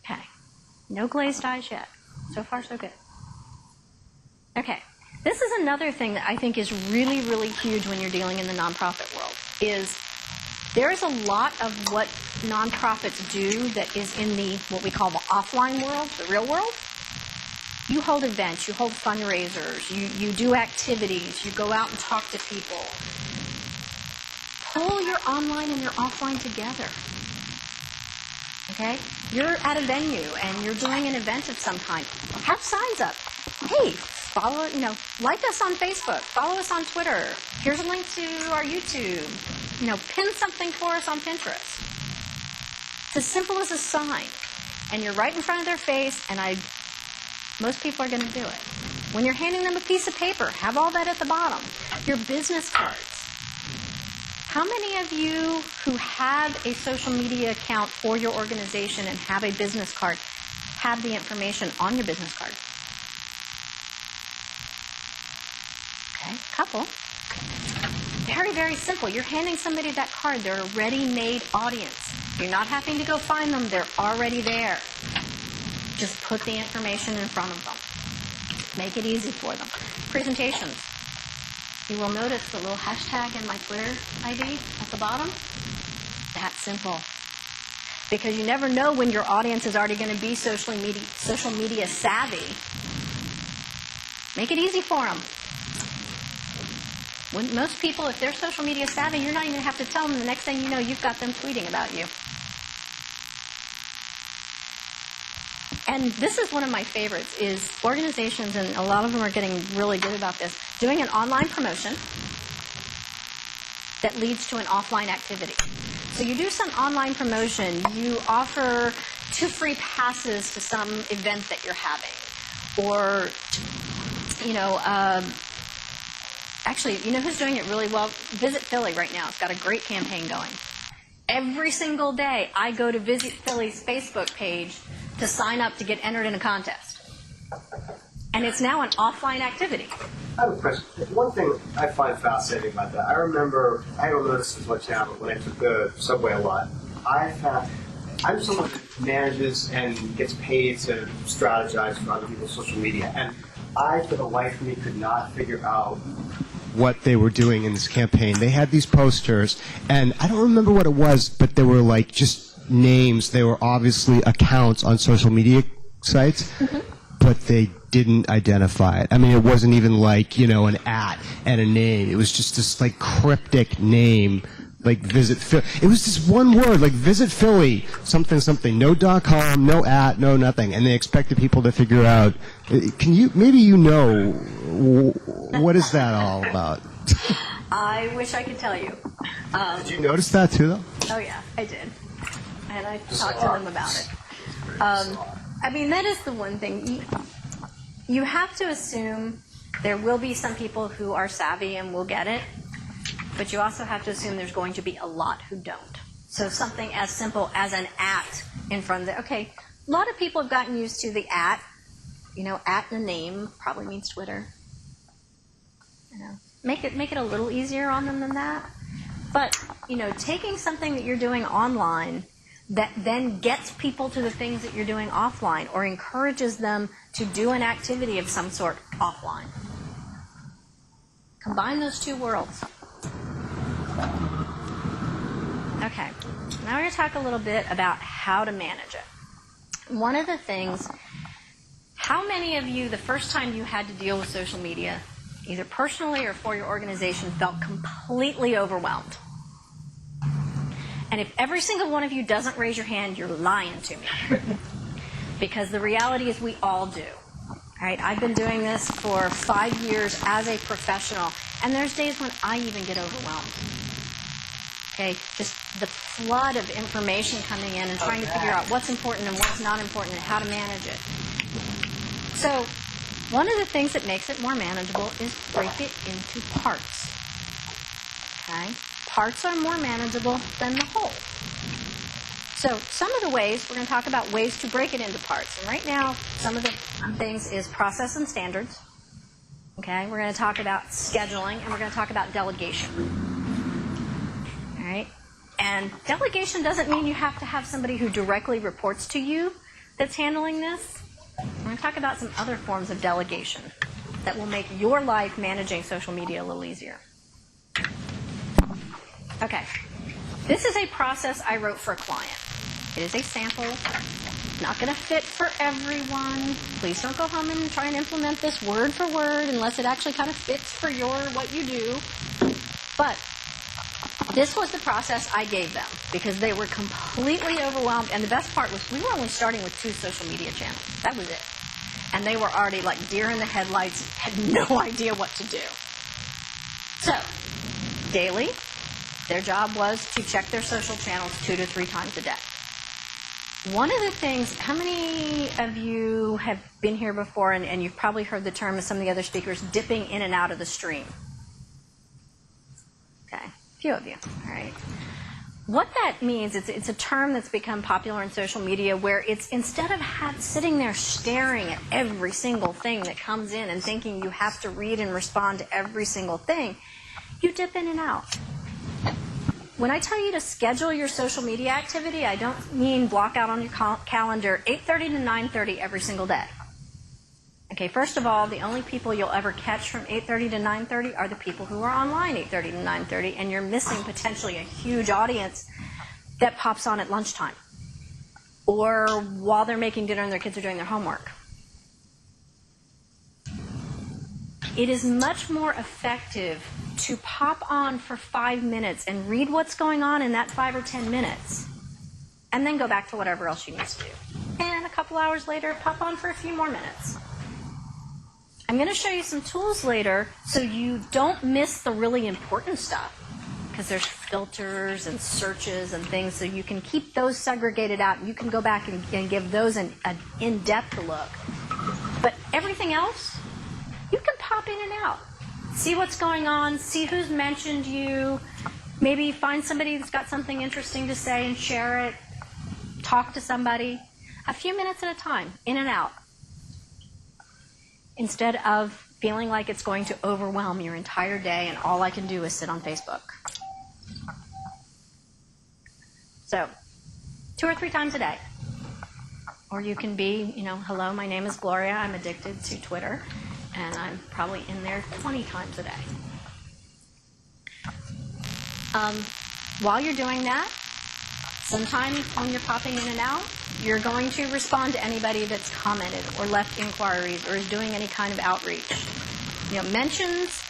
Okay. No glazed eyes yet. So far, so good. Okay. This is another thing that I think is really, really huge when you're dealing in the nonprofit world, is there is a lot of what nonprofits do that is in what we call the offline world, the real world. You hold events, you hold fundraisers, you do activities, you go out and talk to people. Pull your online and your offline together. Okay? You're at a venue and you're doing an event of some kind. Have signs up. Hey, follow, like us on Facebook, follow us on Twitter. Here's a link to our YouTube. Pin something for us on Pinterest. It's as simple as a sign. And you're right in front of their face, and most people are going to do it. When you're handing them a piece of paper, have all that at the bottom. Your business cards. How many of you who have a social media account for your organization and have a business card have the information on your business card? Okay, a couple. Very, very simple. You're handing somebody that card. They're a ready-made audience. You're not having to go find them. They're already there. Just put the information in front of them. Make it easy for them. Presentations. You will notice the little hashtag in my Twitter ID at the bottom. That's simple. Because you never know when your audience is already going to be social media savvy. Make it easy for them. When most people, if they're social media savvy, you're not even going to have to tell them. The next thing you know, you've got them tweeting about you. And this is one of my favorites, is organizations, and a lot of them are getting really good about this, doing an online promotion that leads to an offline activity. So you do some online promotion. You offer 2 free passes to some event that you're having. Or, actually, who's doing it really well? Visit Philly right now. It's got a great campaign going. Every single day, I go to Visit Philly's Facebook page to sign up to get entered in a contest. And it's now an offline activity. I have a question. One thing I find fascinating about that, I don't know this is much now, but when I took the subway a lot, I'm someone who manages and gets paid to strategize for other people's social media. And I, for the life of me, could not figure out what they were doing in this campaign. They had these posters, and I don't remember what it was, but they were like just names. They were obviously accounts on social media sites, but they didn't identify it. I mean, it wasn't even like, an @ and a name. It was just this like cryptic name, like Visit Philly. It was just one word, like Visit Philly, something, something. No .com, no @ no nothing. And they expected people to figure out, maybe what is that all about? I wish I could tell you. Did you notice that too, though? Oh, yeah, I did. And I talked to them about it. I mean, that is the one thing. You have to assume there will be some people who are savvy and will get it, but you also have to assume there's going to be a lot who don't. So something as simple as an @ in front of the, okay, a lot of people have gotten used to the @ in a name probably means Twitter. Make it a little easier on them than that. But, taking something that you're doing online that then gets people to the things that you're doing offline or encourages them to do an activity of some sort offline. Combine those two worlds. Okay, now we're going to talk a little bit about how to manage it. One of the things, how many of you, the first time you had to deal with social media, either personally or for your organization, felt completely overwhelmed? And if every single one of you doesn't raise your hand, you're lying to me. Because the reality is we all do. All right? I've been doing this for 5 years as a professional, and there's days when I even get overwhelmed. Okay? Just the flood of information coming in and trying to figure out what's important and what's not important and how to manage it. So, one of the things that makes it more manageable is break it into parts. Okay? Parts are more manageable than the whole. So some of the ways, we're going to talk about ways to break it into parts. And right now, some of the things is process and standards. Okay? We're going to talk about scheduling, and we're going to talk about delegation. All right? And delegation doesn't mean you have to have somebody who directly reports to you that's handling this. We're going to talk about some other forms of delegation that will make your life managing social media a little easier. Okay, this is a process I wrote for a client. It is a sample. It's not going to fit for everyone. Please don't go home and try and implement this word for word unless it actually kind of fits for what you do. But this was the process I gave them because they were completely overwhelmed. And the best part was we were only starting with 2 social media channels. That was it. And they were already like deer in the headlights, had no idea what to do. So, daily, their job was to check their social channels 2 to 3 times a day. One of the things, how many of you have been here before and you've probably heard the term of some of the other speakers, dipping in and out of the stream? Okay, a few of you, all right. What that means, it's a term that's become popular in social media where it's instead of sitting there staring at every single thing that comes in and thinking you have to read and respond to every single thing, you dip in and out. When I tell you to schedule your social media activity, I don't mean block out on your calendar 8:30 to 9:30 every single day. Okay, first of all, the only people you'll ever catch from 8:30 to 9:30 are the people who are online 8:30 to 9:30, and you're missing potentially a huge audience that pops on at lunchtime or while they're making dinner and their kids are doing their homework. It is much more effective to pop on for 5 minutes and read what's going on in that 5 or 10 minutes, and then go back to whatever else you need to do. And a couple hours later, pop on for a few more minutes. I'm going to show you some tools later so you don't miss the really important stuff, because there's filters and searches and things, so you can keep those segregated out, and you can go back and give those an in-depth look. But everything else, you can pop in and out. See what's going on, see who's mentioned you, maybe find somebody that's got something interesting to say and share it, talk to somebody. A few minutes at a time, in and out. Instead of feeling like it's going to overwhelm your entire day and all I can do is sit on Facebook. So, 2 or 3 times a day. Or you can be, hello, my name is Gloria, I'm addicted to Twitter, and I'm probably in there 20 times a day. While you're doing that, sometimes when you're popping in and out, you're going to respond to anybody that's commented or left inquiries or is doing any kind of outreach. Mentions,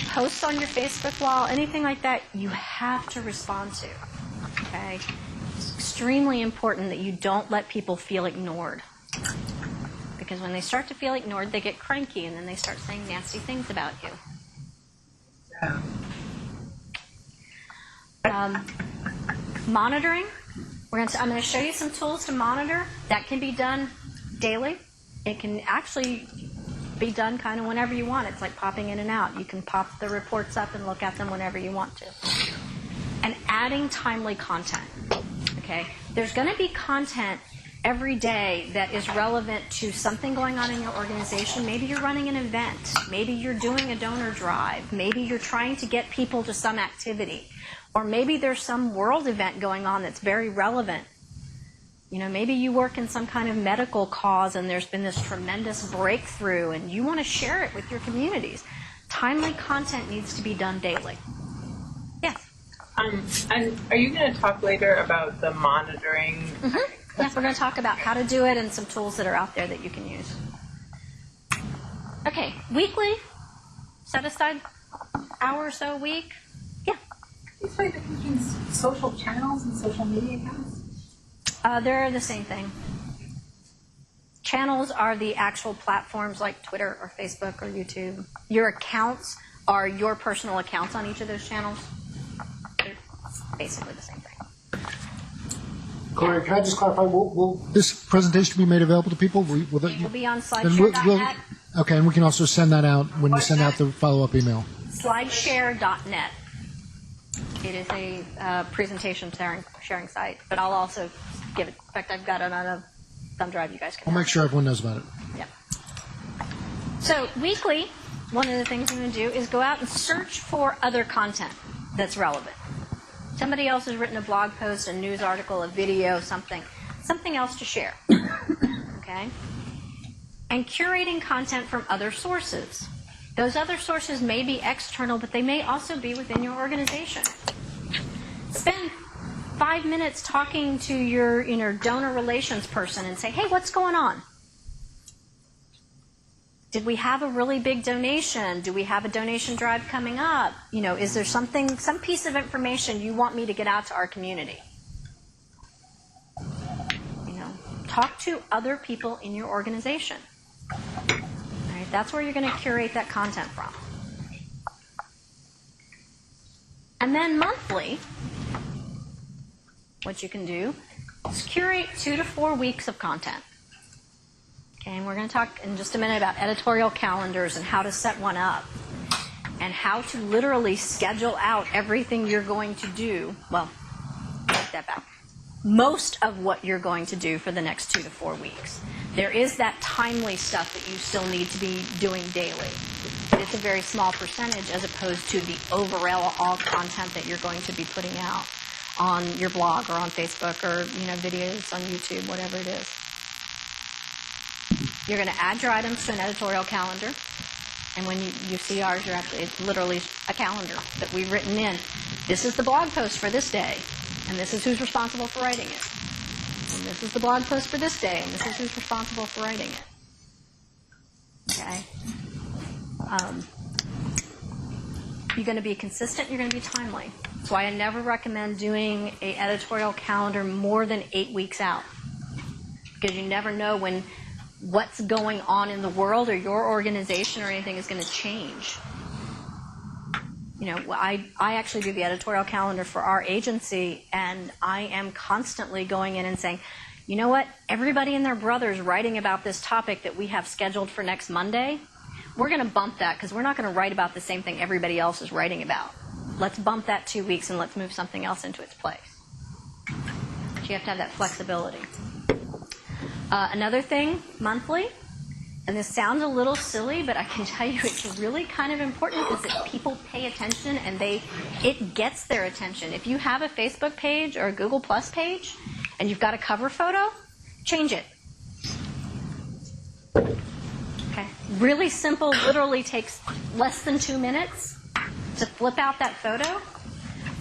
posts on your Facebook wall, anything like that, you have to respond to. Okay? It's extremely important that you don't let people feel ignored. Because when they start to feel ignored, they get cranky and then they start saying nasty things about you. Monitoring. I'm going to show you some tools to monitor. That can be done daily. It can actually be done kind of whenever you want. It's like popping in and out. You can pop the reports up and look at them whenever you want to. And adding timely content. Okay? There's going to be content every day that is relevant to something going on in your organization. Maybe you're running an event. Maybe you're doing a donor drive. Maybe you're trying to get people to some activity. Or maybe there's some world event going on that's very relevant. Maybe you work in some kind of medical cause and there's been this tremendous breakthrough and you want to share it with your communities. Timely content needs to be done daily. Yes? And are you going to talk later about the monitoring? Mm-hmm. Yes, we're going to talk about how to do it and some tools that are out there that you can use. Okay, weekly, set aside hour or so a week. Yeah. Is there a difference between social channels and social media accounts? They're the same thing. Channels are the actual platforms like Twitter or Facebook or YouTube. Your accounts are your personal accounts on each of those channels. They're basically the same thing. Gloria, can I just clarify? Will this presentation be made available to people? Will It will be on slideshare.net. Okay, and we can also send that out when you send out the follow-up email. Slideshare.net. It is a presentation sharing site, but I'll also give it. In fact, I've got it on a thumb drive. You guys can. I'll make sure everyone knows about it. Yeah. So weekly, one of the things I'm going to do is go out and search for other content that's relevant. Somebody else has written a blog post, a news article, a video, something else to share. Okay? And curating content from other sources. Those other sources may be external, but they may also be within your organization. Spend 5 minutes talking to your donor relations person and say, hey, what's going on? Did we have a really big donation? Do we have a donation drive coming up? Is there some piece of information you want me to get out to our community? Talk to other people in your organization. Right, that's where you're going to curate that content from. And then monthly, what you can do is curate 2 to 4 weeks of content. Okay, and we're going to talk in just a minute about editorial calendars and how to set one up and how to literally schedule out everything you're going to do. Well, take that back. Most of what you're going to do for the next 2 to 4 weeks. There is that timely stuff that you still need to be doing daily. But it's a very small percentage as opposed to the overall content that you're going to be putting out on your blog or on Facebook or videos on YouTube, whatever it is. You're going to add your items to an editorial calendar. And when you see ours, it's literally a calendar that we've written in. This is the blog post for this day. And this is who's responsible for writing it. And this is the blog post for this day, and this is who's responsible for writing it. Okay? You're going to be consistent, you're going to be timely. That's why I never recommend doing an editorial calendar more than 8 weeks out. Because you never know when what's going on in the world or your organization or anything is going to change. I actually do the editorial calendar for our agency, and I am constantly going in and saying, you know what, everybody and their brother's writing about this topic that we have scheduled for next Monday. We're going to bump that because we're not going to write about the same thing everybody else is writing about. Let's bump that 2 weeks and let's move something else into its place. But you have to have that flexibility. Another thing, monthly, and this sounds a little silly, but I can tell you it's really kind of important, is that people pay attention and it gets their attention. If you have a Facebook page or a Google Plus page and you've got a cover photo, change it. Okay. Really simple, literally takes less than 2 minutes to flip out that photo.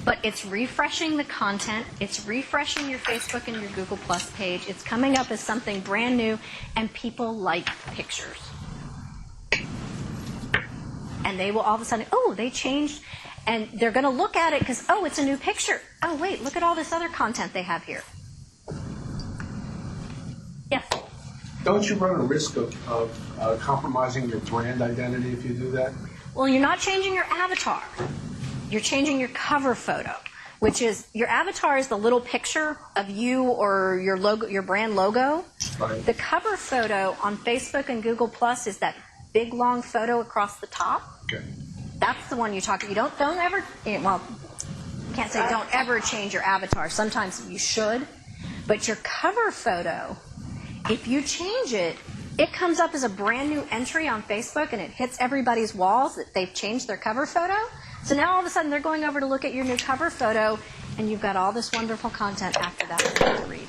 but it's refreshing the content, it's refreshing your Facebook and your Google Plus page, it's coming up as something brand new, and people like pictures. And they will all of a sudden, oh, they changed, and they're going to look at it because, oh, it's a new picture. Oh, wait, look at all this other content they have here. Yes? Don't you run a risk of compromising your brand identity if you do that? Well, you're not changing your avatar. You're changing your cover photo, which is, your avatar is the little picture of you or your logo, your brand logo. Right. The cover photo on Facebook and Google Plus is that big long photo across the top. Okay. That's the one you talk about. You don't ever, well, can't say don't ever change your avatar. Sometimes you should. But your cover photo, if you change it, it comes up as a brand new entry on Facebook and it hits everybody's walls that they've changed their cover photo. So now all of a sudden they're going over to look at your new cover photo and you've got all this wonderful content after that for them to read.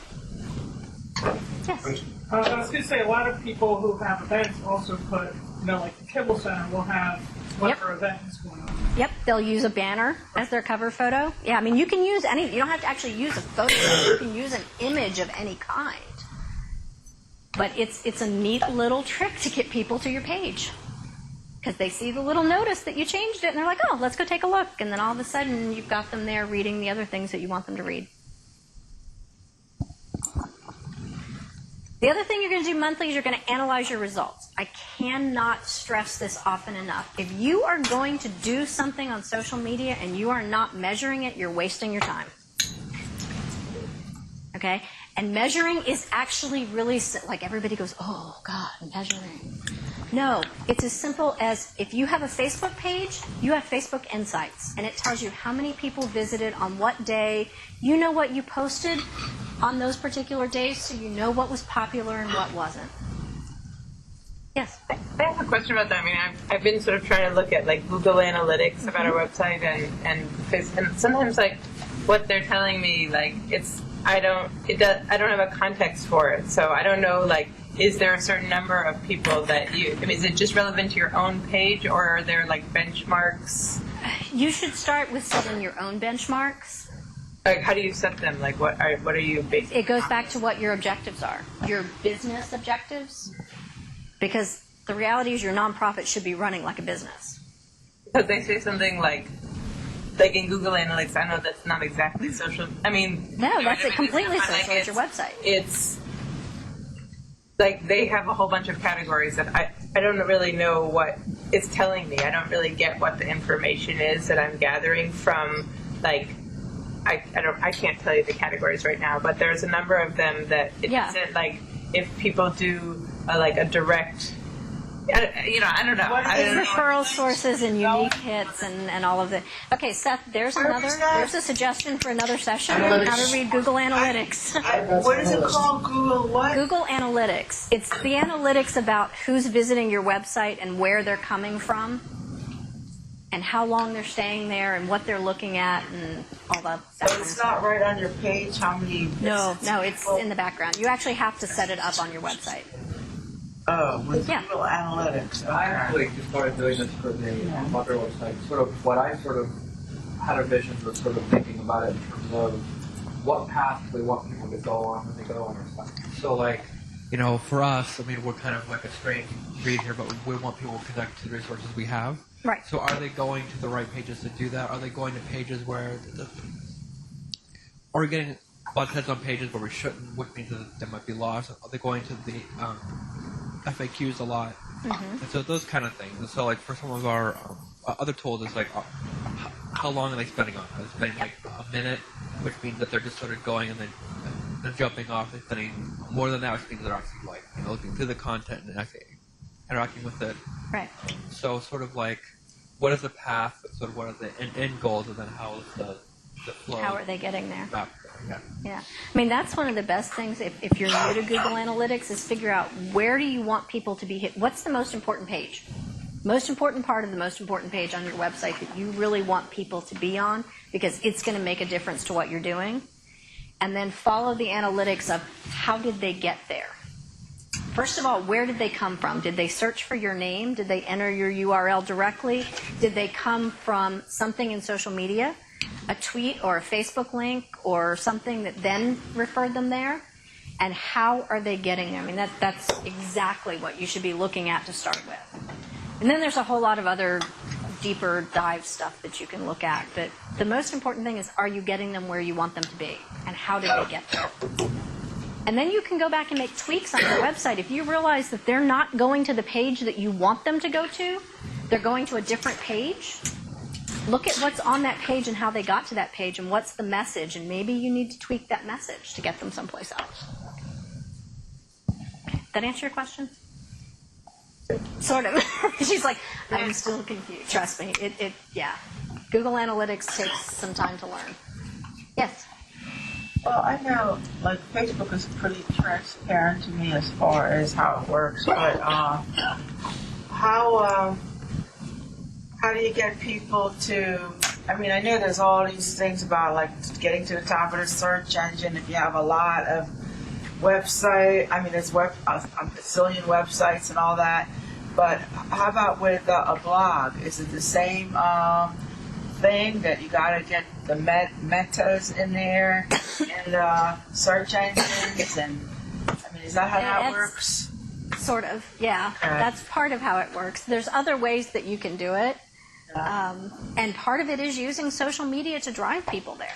Yes? I was going to say, a lot of people who have events also put, like the Kibble Center will have whatever event is going on. Yep, they'll use a banner as their cover photo. Yeah, I mean, you can use any, you don't have to actually use a photo, you can use an image of any kind. But it's a neat little trick to get people to your page. Because they see the little notice that you changed it, and they're like, oh, let's go take a look. And then all of a sudden, you've got them there reading the other things that you want them to read. The other thing you're going to do monthly is you're going to analyze your results. I cannot stress this often enough. If you are going to do something on social media and you are not measuring it, you're wasting your time. Okay? And measuring is actually really, like everybody goes, oh, God, measuring. No, it's as simple as if you have a Facebook page, you have Facebook Insights, and it tells you how many people visited on what day. You know what you posted on those particular days, so you know what was popular and what wasn't. Yes? I have a question about that. I mean, I've been sort of trying to look at like Google Analytics about our website and sometimes like what they're telling me, like I don't have a context for it, so I don't know, like, is there a certain number of people that is it just relevant to your own page, or are there like benchmarks? You should start with setting your own benchmarks. Like, how do you set them? Like, what are you basing? It goes back to what your objectives are, your business objectives, because the reality is your nonprofit should be running like a business. Because they say something like in Google Analytics, I know that's not exactly social. I mean, no, that's it. Completely social. Like it's your website. It's like they have a whole bunch of categories that I don't really know what it's telling me. I don't really get what the information is that I'm gathering from. Like, I can't tell you the categories right now, but there's a number of them that it isn't like if people do a direct. I don't know. It's referral sources and unique hits and all of that. Okay, Seth, there's a suggestion for another session. How to read Google Analytics. What is it called? Google what? Google Analytics. It's the analytics about who's visiting your website and where they're coming from and how long they're staying there and what they're looking at and all that. So it's not right on your page how many No, it's in the background. You actually have to set it up on your website. Oh, with Google Analytics. Okay. I actually just started doing this for the Mother website. Sort of what I sort of had a vision for sort of thinking about it in terms of what path we want people to go on when they go on our site. So like, for us, I mean, we're kind of like a strange breed here, but we want people to connect to the resources we have. Right. So are they going to the right pages to do that? Are they going to pages where are we getting butt heads on pages where we shouldn't, which means that they might be lost? Are they going to the FAQs a lot? Mm-hmm. And so those kind of things. And so like for some of our other tools, it's like how long are they spending on it? Are they spending like a minute, which means that they're just sort of going and then jumping off. They're spending more than that, which means they're actually like looking through the content and actually interacting with it. Right. So sort of like, what is the path? Sort of what are the end goals, and then how is the flow? How are they getting there? Yeah. I mean, that's one of the best things if you're new to Google Analytics is figure out where do you want people to be hit. What's the most important page? Most important part of the most important page on your website that you really want people to be on because it's going to make a difference to what you're doing. And then follow the analytics of how did they get there. First of all, where did they come from? Did they search for your name? Did they enter your URL directly? Did they come from something in social media? a tweet or a Facebook link or something that then referred them there, and how are they getting there? I mean, that's exactly what you should be looking at to start with. And then there's a whole lot of other deeper dive stuff that you can look at. But the most important thing is, are you getting them where you want them to be? And how did they get there? And then you can go back and make tweaks on your website. If you realize that they're not going to the page that you want them to go to, they're going to a different page, look at what's on that page and how they got to that page and what's the message. And maybe you need to tweak that message to get them someplace else. That answer your question? Sort of. She's like, I'm still confused. Trust me. Yeah. Google Analytics takes some time to learn. Yes. Well, I know, like, Facebook is pretty transparent to me as far as how it works, but how do you get people to, I mean, I know there's all these things about, like, getting to the top of the search engine if you have a lot of website, I mean, there's a bazillion websites and all that, but how about with a blog? Is it the same thing that you got to get the metas in there and search engines, and I mean, is that how that works? Sort of, yeah. Okay. That's part of how it works. There's other ways that you can do it, and part of it is using social media to drive people there.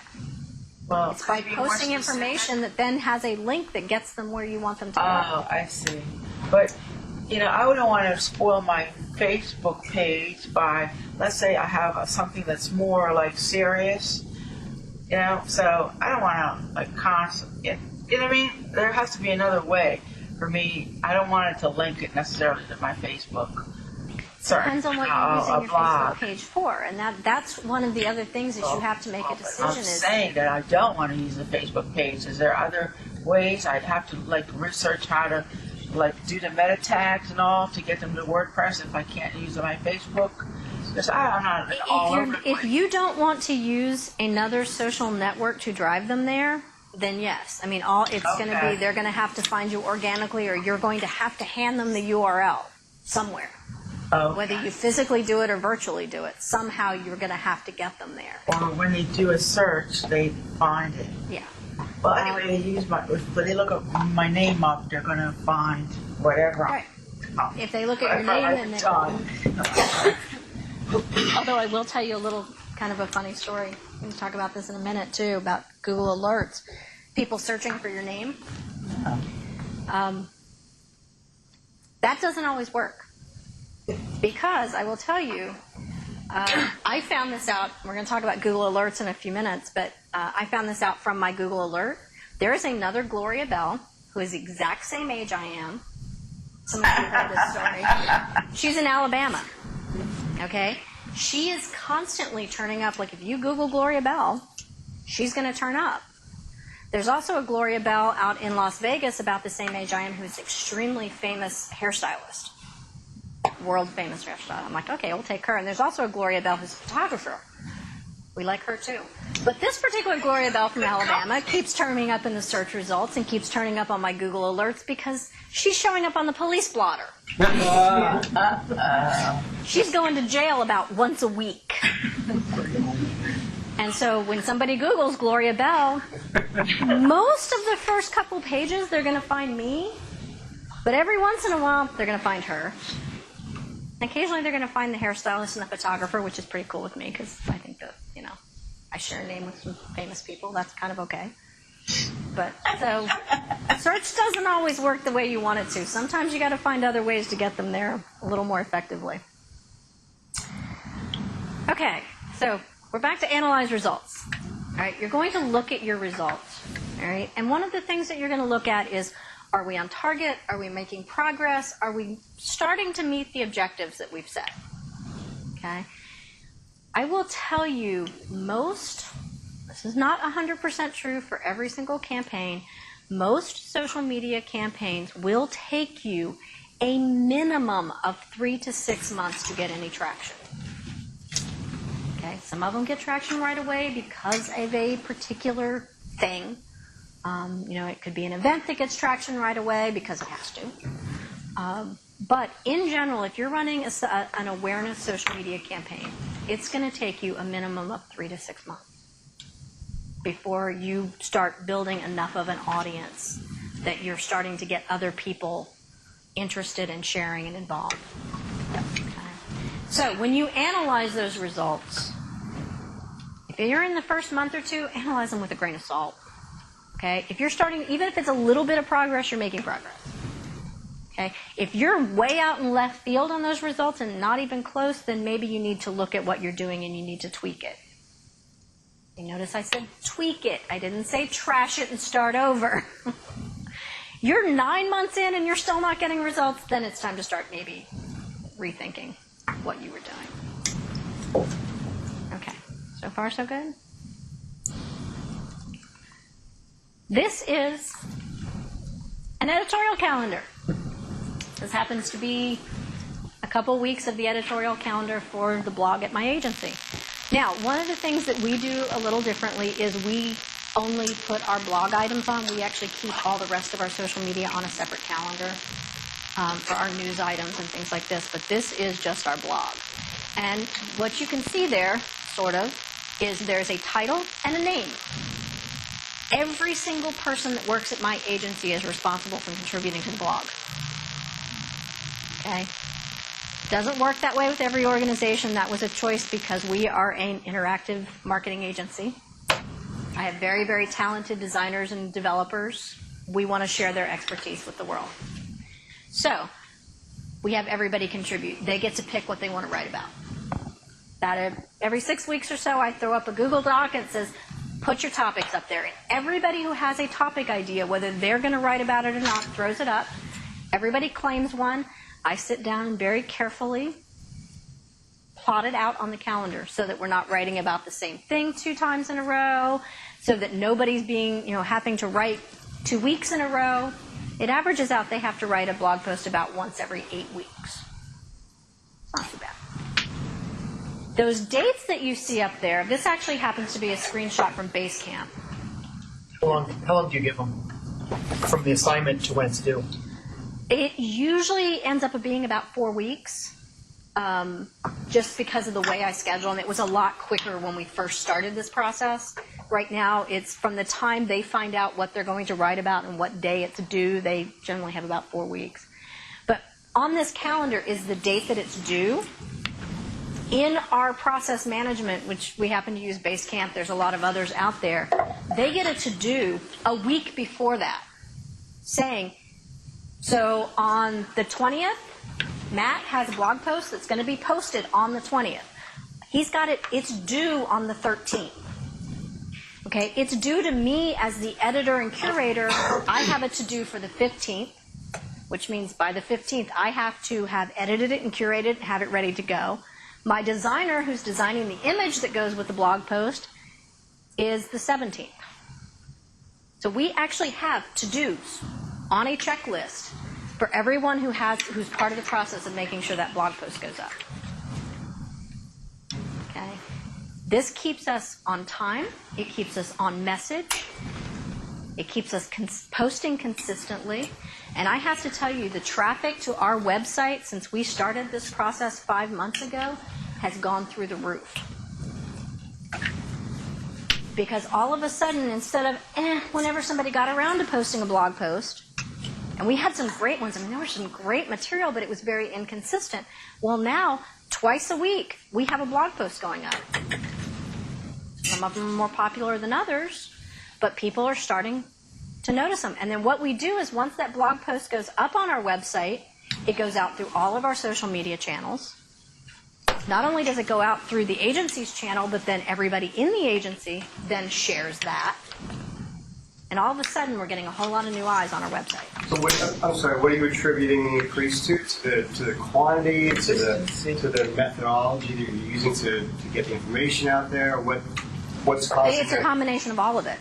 Well, it's by posting information that then has a link that gets them where you want them to go. Oh, I see. But, you know, I wouldn't want to spoil my Facebook page by, let's say I have something that's more like serious, you know, so I don't want to like constantly, you know what I mean? There has to be another way for me. I don't want it to link it necessarily to my Facebook. Depends on what you're using your Facebook page for, and that's one of the other things that you have to make a decision. I'm saying that I don't want to use the Facebook page. Is there other ways? I'd have to like research how to like do the meta tags and all to get them to WordPress if I can't use my Facebook. Because I'm not all over the place. If you don't want to use another social network to drive them there, then yes. I mean, it's going to be they're going to have to find you organically, or you're going to have to hand them the URL somewhere. Okay. Whether you physically do it or virtually do it, somehow you're going to have to get them there. Or when they do a search, they find it. Yeah. Well, anyway, if they look up my name up, they're going to find whatever. Right. If they look at your name, and although I will tell you a little kind of a funny story. We can talk about this in a minute too, about Google Alerts. People searching for your name. That doesn't always work. Because I will tell you, I found this out. We're going to talk about Google Alerts in a few minutes, but I found this out from my Google Alert. There is another Gloria Bell who is the exact same age I am. Some of you heard this story. She's in Alabama. Okay? She is constantly turning up. Like if you Google Gloria Bell, she's going to turn up. There's also a Gloria Bell out in Las Vegas about the same age I am who's extremely famous hairstylist. World famous hairstyle. I'm like, okay, we'll take her. And there's also a Gloria Bell who's a photographer. We like her too. But this particular Gloria Bell from Alabama keeps turning up in the search results and keeps turning up on my Google Alerts because she's showing up on the police blotter. She's going to jail about once a week. And so when somebody Googles Gloria Bell, most of the first couple pages they're going to find me, but every once in a while they're going to find her. Occasionally they're going to find the hairstylist and the photographer, which is pretty cool with me because I think that, you know, I share a name with some famous people. That's kind of okay. But so search doesn't always work the way you want it to. Sometimes you got to find other ways to get them there a little more effectively. Okay, so we're back to analyze results. All right, you're going to look at your results. All right, and one of the things that you're going to look at is, are we on target? Are we making progress? Are we starting to meet the objectives that we've set? Okay. I will tell you this is not 100% true for every single campaign, most social media campaigns will take you a minimum of 3 to 6 months to get any traction. Okay, some of them get traction right away because of a particular thing. It could be an event that gets traction right away because it has to. But in general, if you're running an awareness social media campaign, it's going to take you a minimum of 3 to 6 months. before you start building enough of an audience that you're starting to get other people interested in sharing and involved. Okay. So when you analyze those results, if you're in the first month or two, analyze them with a grain of salt. Okay? If you're starting, even if it's a little bit of progress, you're making progress. Okay? If you're way out in left field on those results and not even close, then maybe you need to look at what you're doing and you need to tweak it. You notice I said tweak it. I didn't say trash it and start over. You're 9 months in and you're still not getting results, then it's time to start maybe rethinking what you were doing. Okay, so far so good? This is an editorial calendar. This happens to be a couple weeks of the editorial calendar for the blog at my agency. Now, one of the things that we do a little differently is we only put our blog items on. We actually keep all the rest of our social media on a separate calendar for our news items and things like this. But this is just our blog. And what you can see there, sort of, is there's a title and a name. Every single person that works at my agency is responsible for contributing to the blog. Okay? Doesn't work that way with every organization. That was a choice because we are an interactive marketing agency. I have very, very talented designers and developers. We want to share their expertise with the world. So, we have everybody contribute. They get to pick what they want to write about. Every 6 weeks or so, I throw up a Google Doc and it says, put your topics up there. And everybody who has a topic idea, whether they're going to write about it or not, throws it up. Everybody claims one. I sit down and very carefully plot it out on the calendar so that we're not writing about the same thing 2 times in a row, so that nobody's having to write 2 weeks in a row. It averages out they have to write a blog post about once every 8 weeks. It's not too bad. Those dates that you see up there, this actually happens to be a screenshot from Basecamp. How long do you give them from the assignment to when it's due? It usually ends up being about 4 weeks, just because of the way I schedule, and it was a lot quicker when we first started this process. Right now, it's from the time they find out what they're going to write about and what day it's due, they generally have about 4 weeks. But on this calendar is the date that it's due. In our process management, which we happen to use Basecamp, there's a lot of others out there, they get it to do a week before that, saying, so on the 20th, Matt has a blog post that's going to be posted on the 20th. He's got it, it's due on the 13th. Okay, it's due to me as the editor and curator. I have it to do for the 15th, which means by the 15th, I have to have edited it and curated it and have it ready to go. My designer, who's designing the image that goes with the blog post, is the 17th. So we actually have to-dos on a checklist for everyone who's part of the process of making sure that blog post goes up. Okay? This keeps us on time. It keeps us on message. It keeps us posting consistently. And I have to tell you, the traffic to our website since we started this process 5 months ago has gone through the roof. Because all of a sudden, instead of, whenever somebody got around to posting a blog post, and we had some great ones. I mean, there was some great material, but it was very inconsistent. Well, now, twice a week, we have a blog post going up. Some of them are more popular than others, but people are starting to notice them. And then what we do is once that blog post goes up on our website, it goes out through all of our social media channels. Not only does it go out through the agency's channel, but then everybody in the agency then shares that. And all of a sudden, we're getting a whole lot of new eyes on our website. So I'm sorry, what are you attributing the increase to? To the quantity, to the methodology that you're using to get the information out there? What's causing It's a combination of all of it.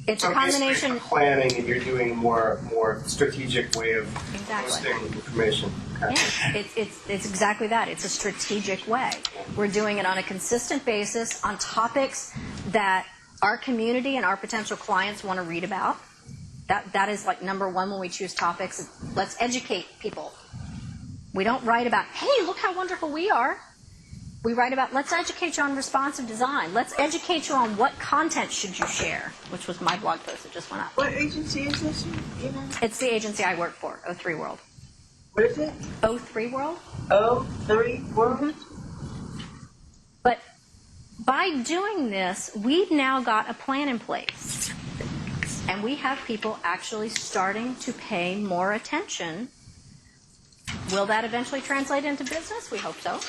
It's a combination. Planning, and you're doing a more strategic way of posting information. Okay. Yeah, it's exactly that. It's a strategic way. We're doing it on a consistent basis on topics that our community and our potential clients want to read about. That is like number one when we choose topics. Let's educate people. We don't write about, hey, look how wonderful we are. We write about, let's educate you on responsive design. Let's educate you on what content should you share, which was my blog post that just went up. What agency is this? It's the agency I work for, O3 World. What is it? O3 World. O3 World? But by doing this, we've now got a plan in place. And we have people actually starting to pay more attention. Will that eventually translate into business? We hope so.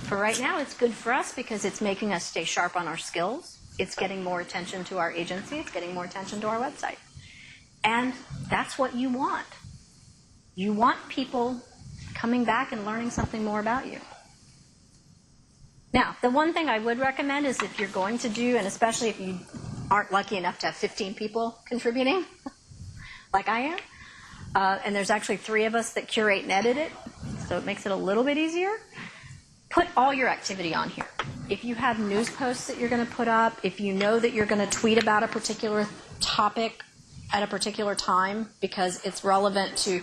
For right now, it's good for us because it's making us stay sharp on our skills. It's getting more attention to our agency. It's getting more attention to our website. And that's what you want. You want people coming back and learning something more about you. Now, the one thing I would recommend is if you're going to do, and especially if you aren't lucky enough to have 15 people contributing, like I am, and there's actually 3 of us that curate and edit it, so it makes it a little bit easier. Put all your activity on here. If you have news posts that you're going to put up, if you know that you're going to tweet about a particular topic at a particular time because it's relevant to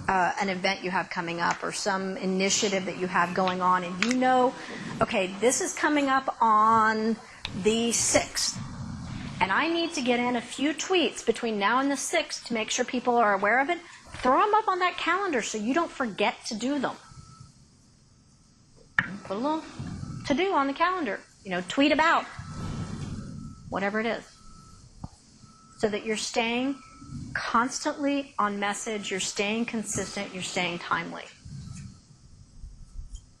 an event you have coming up or some initiative that you have going on, and you know, okay, this is coming up on the 6th, and I need to get in a few tweets between now and the 6th to make sure people are aware of it, throw them up on that calendar so you don't forget to do them. Put a little to-do on the calendar. You know, tweet about whatever it is. So that you're staying constantly on message, you're staying consistent, you're staying timely.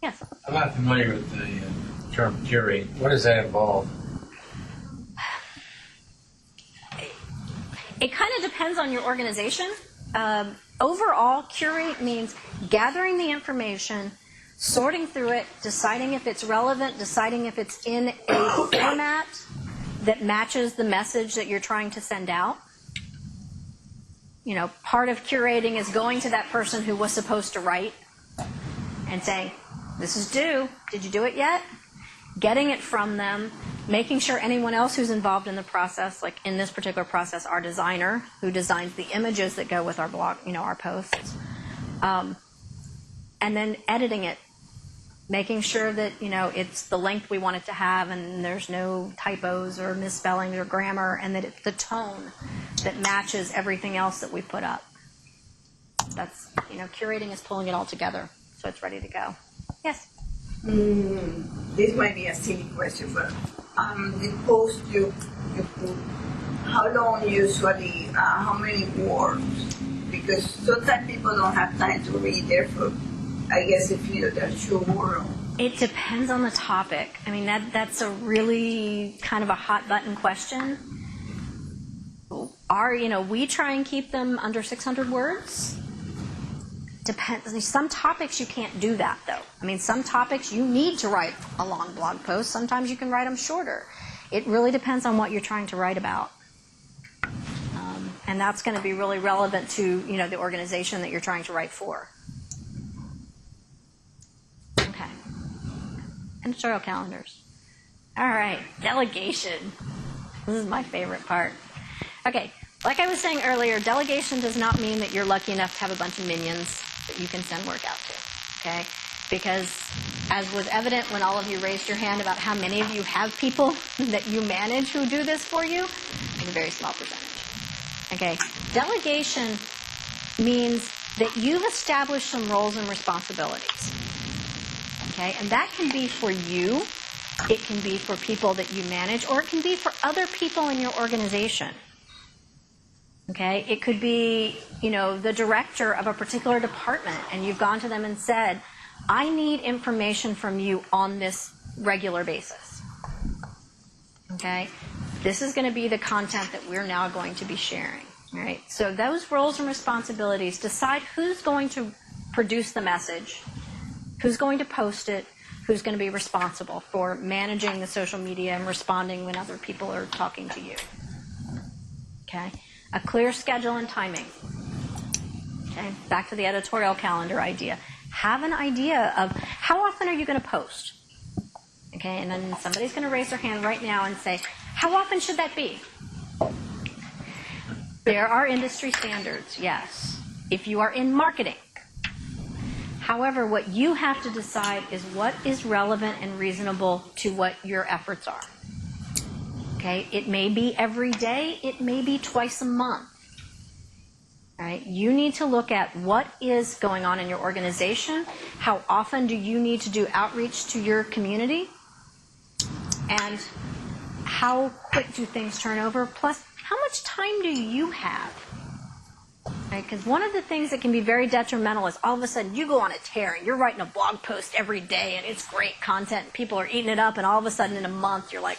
Yes? I'm not familiar with the term curate. What does that involve? It kind of depends on your organization. Overall, curate means gathering the information, sorting through it, deciding if it's relevant, deciding if it's in a format that matches the message that you're trying to send out. You know, part of curating is going to that person who was supposed to write and saying, this is due, did you do it yet? Getting it from them, making sure anyone else who's involved in the process, like in this particular process, our designer who designs the images that go with our blog, you know, our posts, and then editing it, making sure that, you know, it's the length we want it to have and there's no typos or misspellings or grammar, and that it's the tone that matches everything else that we put up. That's, you know, curating is pulling it all together so it's ready to go. Yes? This might be a silly question, but the post you put, how long usually, how many words? Because sometimes people don't have time to read their book. I guess if they're sure. It depends on the topic. I mean, that's a really kind of a hot button question. We try and keep them under 600 words. Depends. Some topics you can't do that, though. I mean, some topics you need to write a long blog post. Sometimes you can write them shorter. It really depends on what you're trying to write about. And that's going to be really relevant to, the organization that you're trying to write for. Okay. Editorial calendars. All right. Delegation. This is my favorite part. Okay. Like I was saying earlier, delegation does not mean that you're lucky enough to have a bunch of minions that you can send work out to. Okay? Because as was evident when all of you raised your hand about how many of you have people that you manage who do this for you, it's a very small percentage. Okay? Delegation means that you've established some roles and responsibilities. Okay? And that can be for you, it can be for people that you manage, or it can be for other people in your organization. Okay? It could be, the director of a particular department, and you've gone to them and said, I need information from you on this regular basis. Okay? This is going to be the content that we're now going to be sharing. All right? So those roles and responsibilities, decide who's going to produce the message, who's going to post it, who's going to be responsible for managing the social media and responding when other people are talking to you. Okay? A clear schedule and timing. Okay? Back to the editorial calendar idea. Have an idea of how often are you going to post? Okay, and then somebody's going to raise their hand right now and say, how often should that be? There are industry standards, yes. If you are in marketing, However, what you have to decide is what is relevant and reasonable to what your efforts are. Okay? It may be every day, it may be twice a month. All right? You need to look at what is going on in your organization, how often do you need to do outreach to your community, and how quick do things turn over, plus how much time do you have? Because one of the things that can be very detrimental is all of a sudden you go on a tear and you're writing a blog post every day and it's great content and people are eating it up, and all of a sudden in a month you're like,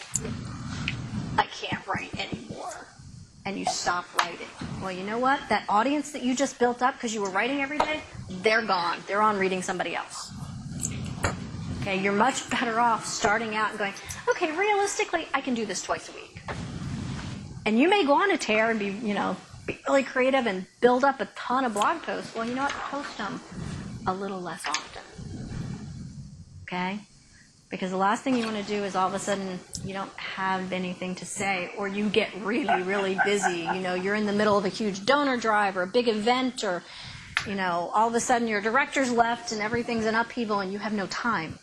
I can't write anymore. And you stop writing. Well, you know what? That audience that you just built up because you were writing every day, they're gone. They're on reading somebody else. Okay, you're much better off starting out and going, okay, realistically, I can do this twice a week. And you may go on a tear and be really creative and build up a ton of blog posts. Well, you know what? Post them a little less often. Okay? Because the last thing you want to do is all of a sudden you don't have anything to say, or you get really, really busy. You're in the middle of a huge donor drive or a big event, or, all of a sudden your director's left and everything's in upheaval and you have no time.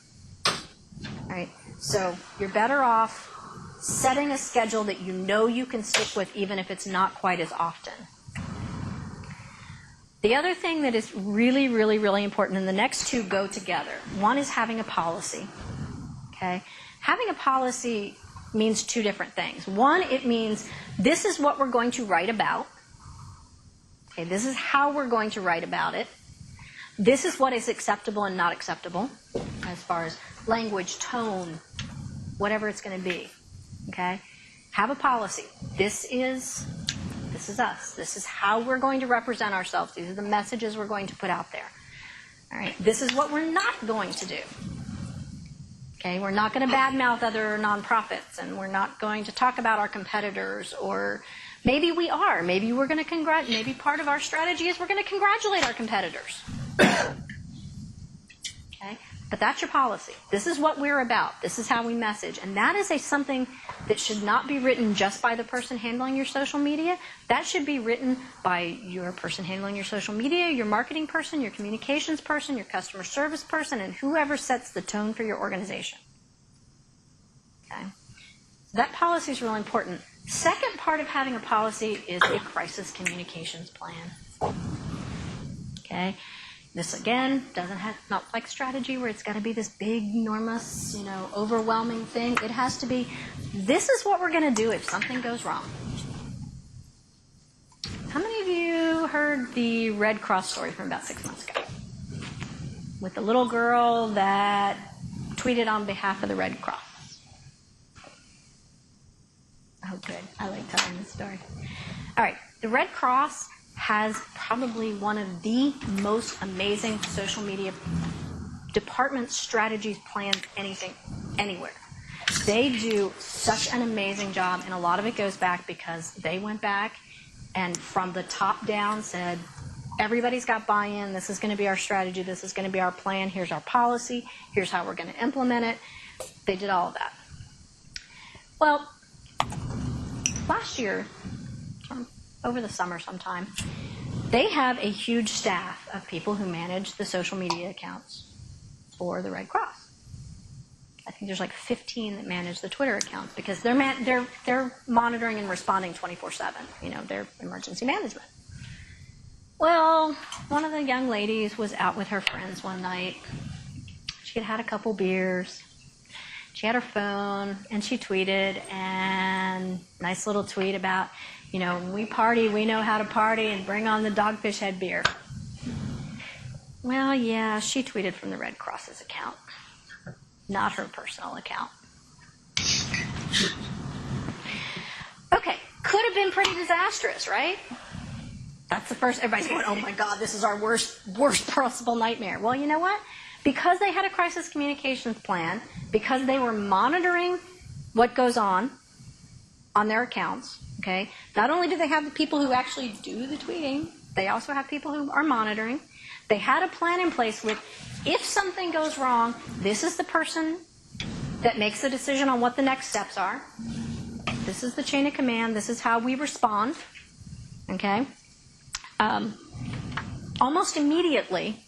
Right? So you're better off setting a schedule that you know you can stick with, even if it's not quite as often. The other thing that is really, really, really important, and the next two go together. One is having a policy. Okay? Having a policy means two different things. One, it means this is what we're going to write about. Okay, this is how we're going to write about it. This is what is acceptable and not acceptable as far as language, tone, whatever it's going to be. Okay? Have a policy. This is us. This is how we're going to represent ourselves. These are the messages we're going to put out there. All right? This is what we're not going to do. Okay? We're not going to badmouth other nonprofits, and we're not going to talk about our competitors, or maybe we are. Maybe we're going to maybe part of our strategy is we're going to congratulate our competitors. Okay? But that's your policy. This is what we're about. This is how we message. And that is something that should not be written just by the person handling your social media. That should be written by your person handling your social media, your marketing person, your communications person, your customer service person, and whoever sets the tone for your organization. Okay? So that policy is really important. Second part of having a policy is a crisis communications plan. Okay? This, again, not like strategy where it's got to be this big, enormous, overwhelming thing. It has to be, this is what we're going to do if something goes wrong. How many of you heard the Red Cross story from about 6 months ago? With the little girl that tweeted on behalf of the Red Cross. Oh, good. I like telling this story. All right. The Red Cross has probably one of the most amazing social media department strategies, plans, anywhere. They do such an amazing job, and a lot of it goes back because they went back and from the top down said, everybody's got buy-in, this is going to be our strategy, this is going to be our plan, here's our policy, here's how we're going to implement it. They did all of that. Well, last year, over the summer sometime, they have a huge staff of people who manage the social media accounts for the Red Cross. I think there's like 15 that manage the Twitter accounts because they're monitoring and responding 24/7. They're emergency management. Well, one of the young ladies was out with her friends one night. She had had a couple beers. She had her phone, and she tweeted, and nice little tweet about, when we party, we know how to party, and bring on the Dogfish Head beer. Well, yeah, she tweeted from the Red Cross's account, not her personal account. Okay, could have been pretty disastrous, right? That's the first, everybody's going, oh my God, this is our worst possible nightmare. Well, you know what? Because they had a crisis communications plan, because they were monitoring what goes on their accounts, okay? Not only do they have the people who actually do the tweeting, they also have people who are monitoring. They had a plan in place with, if something goes wrong, this is the person that makes the decision on what the next steps are. This is the chain of command. This is how we respond, okay? Almost immediately,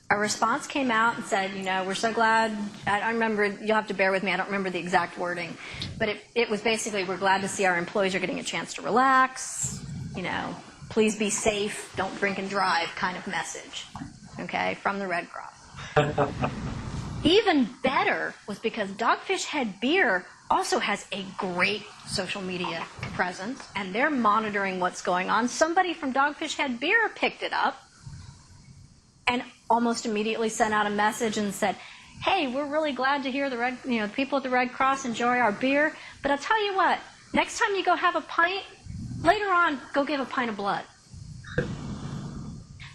a response came out and said, we're so glad. I remember, you'll have to bear with me, I don't remember the exact wording, but it was basically, we're glad to see our employees are getting a chance to relax, please be safe, don't drink and drive kind of message, okay, from the Red Cross. Even better was because Dogfish Head Beer also has a great social media presence, and they're monitoring what's going on. Somebody from Dogfish Head Beer picked it up and almost immediately sent out a message and said, hey, we're really glad to hear the people at the Red Cross enjoy our beer, but I'll tell you what, next time you go have a pint, later on, go give a pint of blood.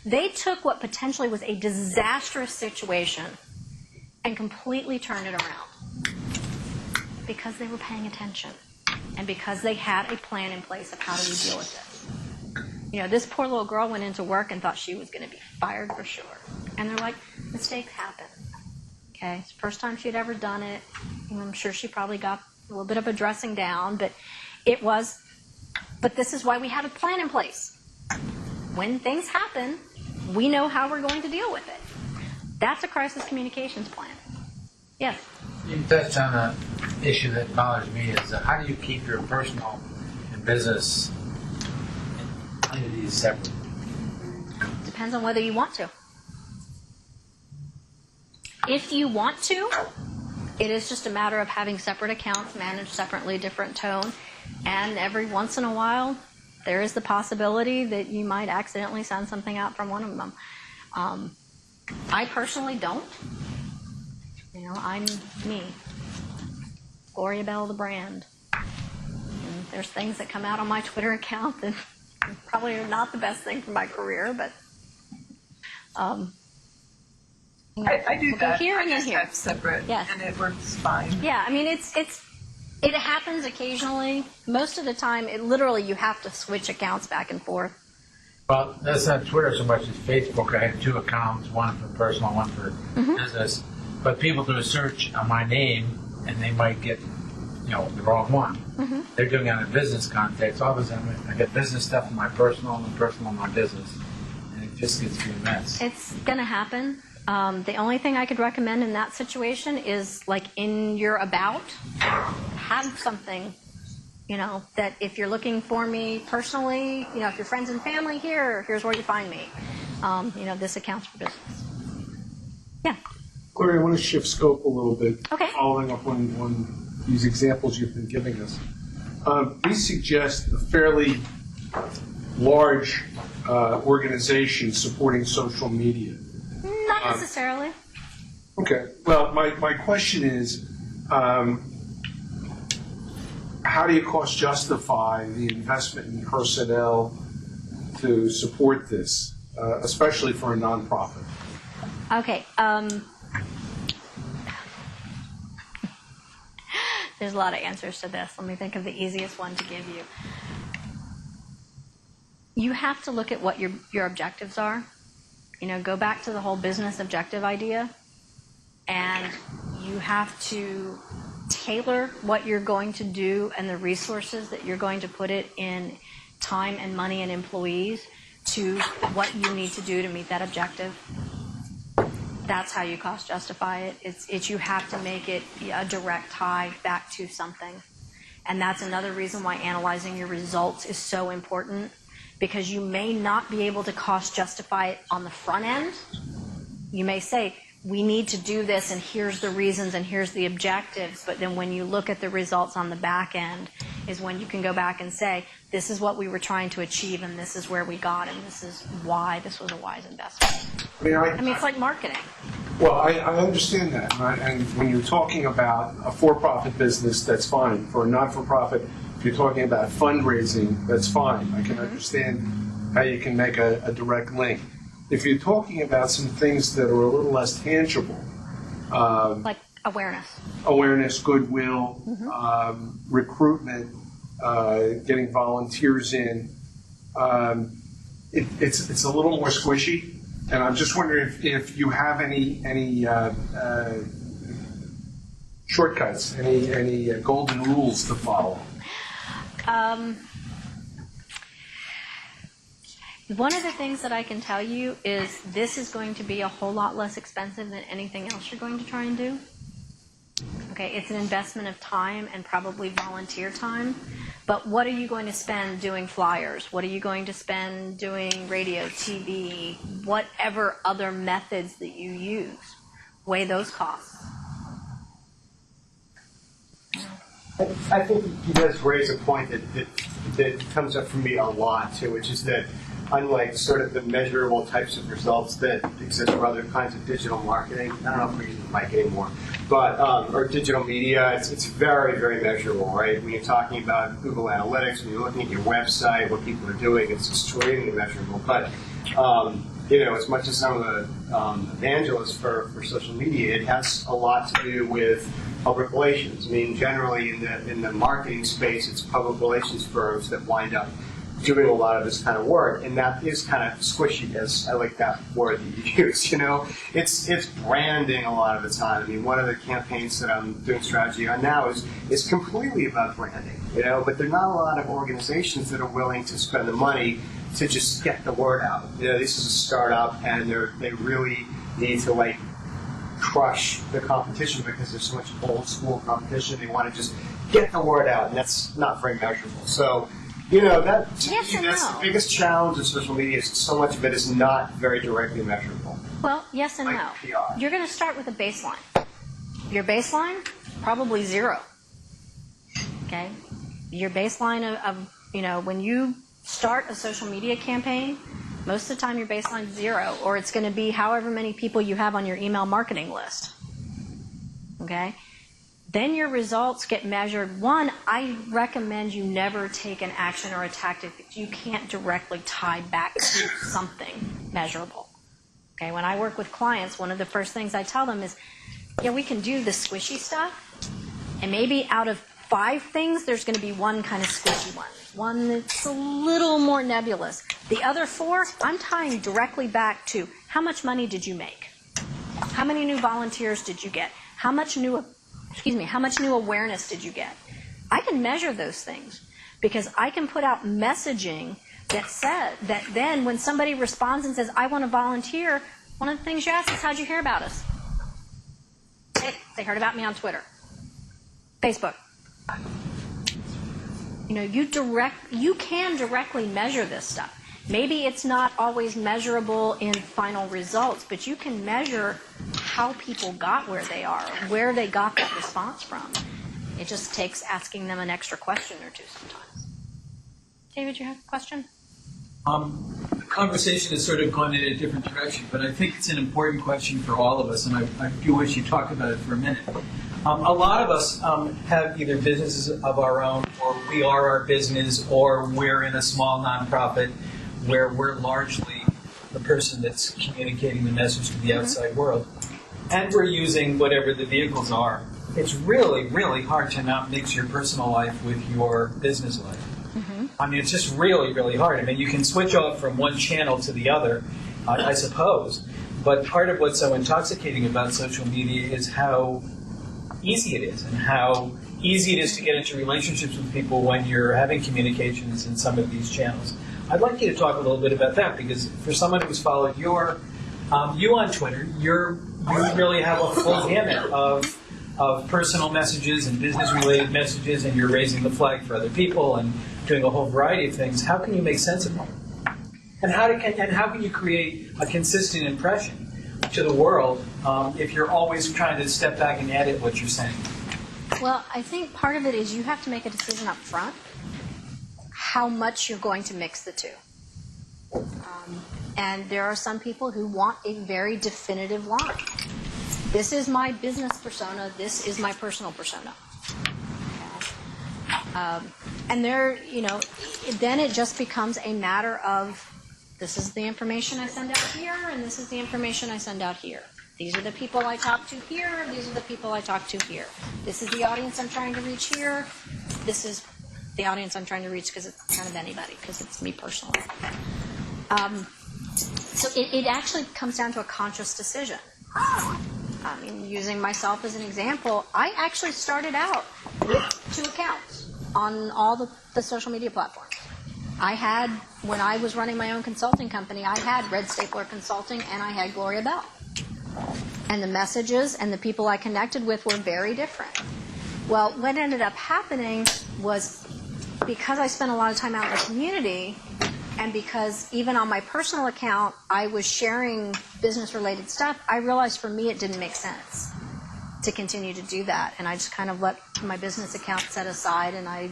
They took what potentially was a disastrous situation and completely turned it around because they were paying attention and because they had a plan in place of how do we deal with this. This poor little girl went into work and thought she was going to be fired for sure. And they're like, mistakes happen. Okay, it's the first time she'd ever done it. I'm sure she probably got a little bit of a dressing down, but this is why we have a plan in place. When things happen, we know how we're going to deal with it. That's a crisis communications plan. Yes? You touched on an issue that bothers me is how do you keep your personal and business entities separate? Depends on whether you want to. If you want to, it is just a matter of having separate accounts managed separately, different tone, and every once in a while, there is the possibility that you might accidentally send something out from one of them. I personally don't. I'm me. Gloria Bell, the brand. And there's things that come out on my Twitter account that probably are not the best thing for my career, but I do that. Here and I just here. have separate, yes. and it works fine. Yeah, it happens occasionally. Most of the time, literally you have to switch accounts back and forth. Well, that's not Twitter so much as Facebook. I have two accounts, one for personal, one for business. But people do a search on my name, and they might get, the wrong one. They're doing it in a business context. All of a sudden, I get business stuff in my personal, and personal in my business, and it just gets to be a mess. It's going to happen. The only thing I could recommend in that situation is, like, in your about, have something, that if you're looking for me personally, if you're friends and family here's where you find me. This accounts for business. Yeah. Gloria, I want to shift scope a little bit, okay. Following up on these examples you've been giving us. These suggest a fairly large organization supporting social media. Not necessarily. Okay. Well, my question is, how do you cost justify the investment in personnel to support this, especially for a nonprofit? Okay. There's a lot of answers to this. Let me think of the easiest one to give you. You have to look at what your objectives are. Go back to the whole business objective idea, and you have to tailor what you're going to do and the resources that you're going to put it in time and money and employees to what you need to do to meet that objective. That's how you cost justify it. It's you have to make it a direct tie back to something. And that's another reason why analyzing your results is so important, because you may not be able to cost justify it on the front end. You may say, we need to do this, and here's the reasons, and here's the objectives, but then when you look at the results on the back end is when you can go back and say, this is what we were trying to achieve, and this is where we got, and this is why this was a wise investment. I mean, it's like marketing. Well, I understand that, right? And when you're talking about a for-profit business, that's fine. For a not-for-profit, if you're talking about fundraising, that's fine. I can understand how you can make a direct link. If you're talking about some things that are a little less tangible, like awareness, goodwill, recruitment, getting volunteers in, it's a little more squishy. And I'm just wondering if you have any shortcuts, any golden rules One of the things that I can tell you is this is going to be a whole lot less expensive than anything else you're going to try and do. Okay, it's an investment of time and probably volunteer time. But what are you going to spend doing flyers? What are you going to spend doing radio, TV, whatever other methods that you use? Weigh those costs. I think you guys raise a point that comes up for me a lot too, which is that unlike sort of the measurable types of results that exist for other kinds of digital marketing, I don't know if we're using the mic anymore, but or digital media, it's very, very measurable, right? When you're talking about Google Analytics, when you're looking at your website, what people are doing, it's extremely measurable. But as much as some of the evangelists for social media, it has a lot to do with public relations. I mean, generally in the marketing space, it's public relations firms that wind up doing a lot of this kind of work, and that is kind of squishy, as I like that word that you use. It's branding a lot of the time. I mean, one of the campaigns that I'm doing strategy on now is completely about branding. But there are not a lot of organizations that are willing to spend the money to just get the word out. This is a startup, and they really need to crush the competition because there's so much old school competition. They want to just get the word out, and that's not very measurable. So. That's the biggest challenge of social media is so much of it is not very directly measurable. Well, yes and no. PR. You're going to start with a baseline. Your baseline, probably 0. Okay? Your baseline of when you start a social media campaign, most of the time your baseline is 0, or it's going to be however many people you have on your email marketing list. Okay? Then your results get measured. One, I recommend you never take an action or a tactic that you can't directly tie back to something measurable. Okay, when I work with clients, one of the first things I tell them is, we can do the squishy stuff, and maybe out of 5 things, there's going to be one kind of squishy one that's a little more nebulous. The other 4, I'm tying directly back to how much money did you make? How many new volunteers did you get? How much new awareness did you get? I can measure those things because I can put out messaging that then when somebody responds and says, I want to volunteer, one of the things you ask is, how'd you hear about us? They heard about me on Twitter, Facebook. You can directly measure this stuff. Maybe it's not always measurable in final results, but you can measure how people got where they are, where they got that response from. It just takes asking them an extra question or two sometimes. David, you have a question? The conversation has sort of gone in a different direction, but I think it's an important question for all of us, and I do wish you talked about it for a minute. A lot of us have either businesses of our own, or we are our business, or we're in a small nonprofit where we're largely the person that's communicating the message to the outside world. And we're using whatever the vehicles are. It's really, really hard to not mix your personal life with your business life. I mean, it's just really, really hard. I mean, you can switch off from one channel to the other, I suppose. But part of what's so intoxicating about social media is how easy it is and how easy it is to get into relationships with people when you're having communications in some of these channels. I'd like you to talk a little bit about that, because for someone who's followed you on Twitter, you really have a full gamut of personal messages and business-related messages, and you're raising the flag for other people and doing a whole variety of things. How can you make sense of that? And how can you create a consistent impression to the world if you're always trying to step back and edit what you're saying? Well, I think part of it is you have to make a decision up front how much you're going to mix the two. And there are some people who want a very definitive line. This is my business persona. This is my personal persona. And then it just becomes a matter of, this is the information I send out here, and this is the information I send out here. These are the people I talk to here, these are the people I talk to here. This is the audience I'm trying to reach here. This is the audience I'm trying to reach, because it's kind of anybody, because it's me personally. So it actually comes down to a conscious decision. I mean, using myself as an example, I actually started out with 2 accounts on all the social media platforms. I had, when I was running my own consulting company, I had Red Stapler Consulting and I had Gloria Bell. And the messages and the people I connected with were very different. Well, what ended up happening was, because I spent a lot of time out in the community, and because even on my personal account I was sharing business-related stuff, I realized for me it didn't make sense to continue to do that. And I just kind of let my business account set aside, and I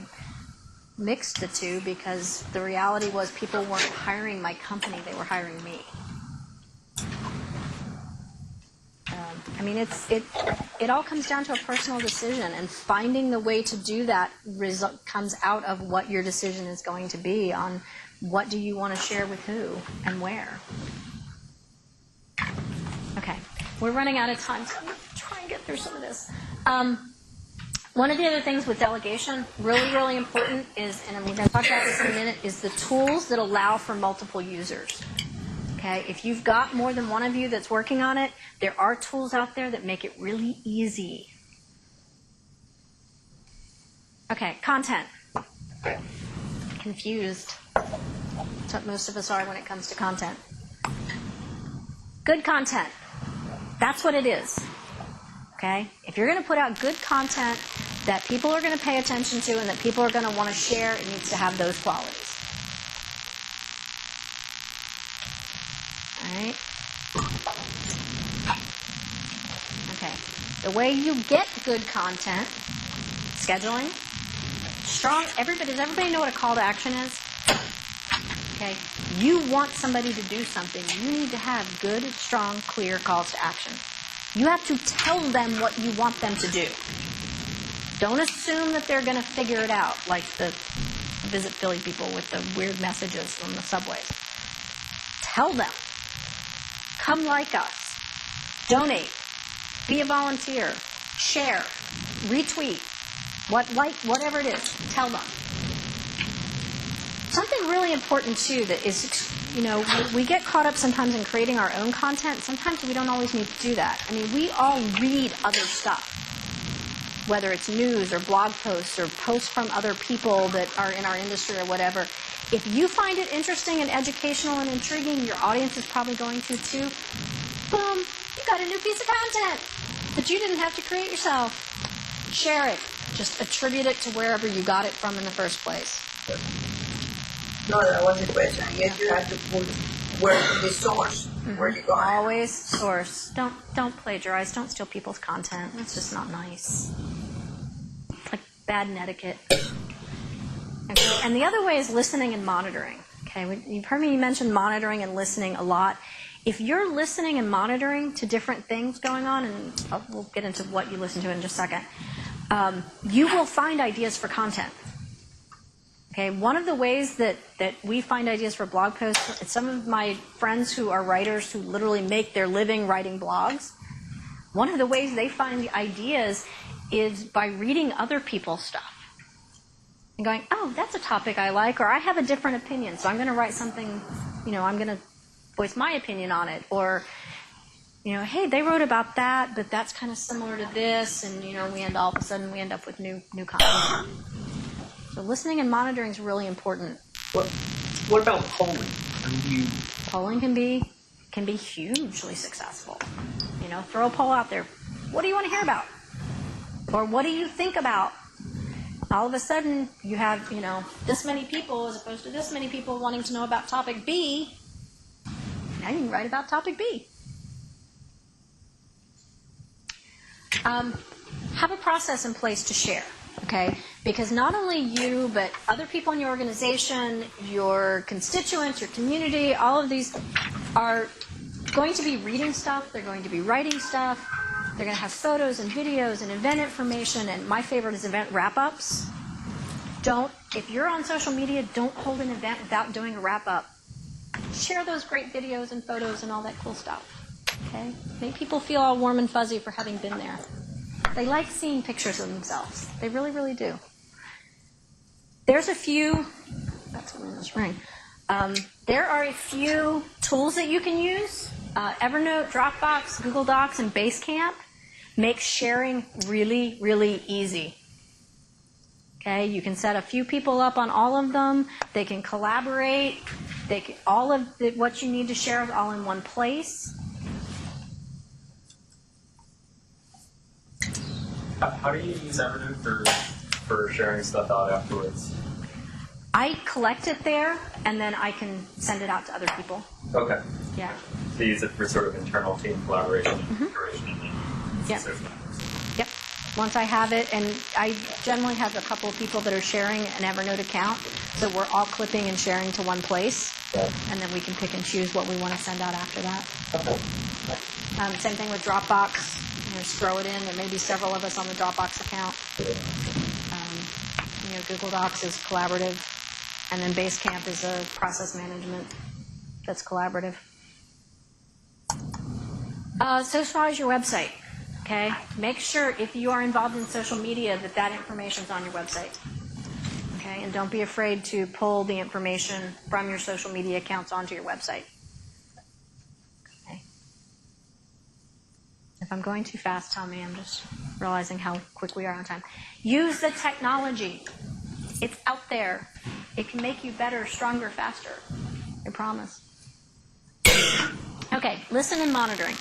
mixed the two, because the reality was people weren't hiring my company, they were hiring me. I mean, it all comes down to a personal decision, and finding the way to do that comes out of what your decision is going to be on what do you want to share with who and where. Okay, we're running out of time, so I'm going to try and get through some of this. One of the other things with delegation, really, really important is, and we're going to talk about this in a minute, is the tools that allow for multiple users. Okay, if you've got more than one of you that's working on it, there are tools out there that make it really easy. Okay, content. Confused. That's what most of us are when it comes to content. Good content. That's what it is. Okay? If you're going to put out good content that people are going to pay attention to and that people are going to want to share, it needs to have those qualities. All right? Okay. The way you get good content, scheduling, strong, does everybody know what a call to action is? Okay. You want somebody to do something. You need to have good, strong, clear calls to action. You have to tell them what you want them to do. Don't assume that they're going to figure it out, like the Visit Philly people with the weird messages on the subways. Tell them. Come like us. Donate. Be a volunteer. Share. Retweet. Whatever it is. Tell them. Something really important, too, that is, we get caught up sometimes in creating our own content. Sometimes we don't always need to do that. I mean, we all read other stuff, whether it's news or blog posts or posts from other people that are in our industry or whatever. If you find it interesting and educational and intriguing, your audience is probably going to, too. Boom, you got a new piece of content that you didn't have to create yourself. Share it. Just attribute it to wherever you got it from in the first place. No, that was the question. Yes, you have to put where the source, where you got it. Always source. Don't plagiarize. Don't steal people's content. That's just not nice. It's like bad etiquette. Okay. And the other way is listening and monitoring. Okay, you've heard me mention monitoring and listening a lot. If you're listening and monitoring to different things going on, and we'll get into what you listen to in just a second, you will find ideas for content. Okay, one of the ways that we find ideas for blog posts, some of my friends who are writers who literally make their living writing blogs, one of the ways they find the ideas is by reading other people's stuff. And going, oh, that's a topic I like, or I have a different opinion, so I'm going to write something, I'm going to voice my opinion on it. Or, hey, they wrote about that, but that's kind of similar to this, and, all of a sudden we end up with new content. So listening and monitoring is really important. What about polling? Polling can be hugely successful. Throw a poll out there. What do you want to hear about? Or what do you think about? All of a sudden, you have, this many people as opposed to this many people wanting to know about topic B. Now you can write about topic B. Have a process in place to share, okay? Because not only you, but other people in your organization, your constituents, your community, all of these are going to be reading stuff. They're going to be writing stuff. They're going to have photos and videos and event information, and my favorite is event wrap-ups. If you're on social media, don't hold an event without doing a wrap-up. Share those great videos and photos and all that cool stuff, okay? Make people feel all warm and fuzzy for having been there. They like seeing pictures of themselves. They really, really do. There's a few, that's what this ring. There are a few tools that you can use. Evernote, Dropbox, Google Docs, and Basecamp make sharing really, really easy. Okay, you can set a few people up on all of them. They can collaborate. They can, all of what you need to share is all in one place. How do you use Evernote for sharing stuff out afterwards? I collect it there, and then I can send it out to other people. Okay. Yeah. So you use it for sort of internal team collaboration and curation and then Yep. social networks. Yep. Once I have it, and I generally have a couple of people that are sharing an Evernote account, so we're all clipping and sharing to one place, and then we can pick and choose what we want to send out after that. Same thing with Dropbox. Just throw it in. There may be several of us on the Dropbox account. Google Docs is collaborative, and then Basecamp is a process management that's collaborative. Socialize your website. Okay, make sure if you are involved in social media that information is on your website. Okay, and don't be afraid to pull the information from your social media accounts onto your website. Okay. If I'm going too fast, tell me. I'm just realizing how quick we are on time. Use the technology. It's out there. It can make you better, stronger, faster. I promise. Okay, listen and monitoring.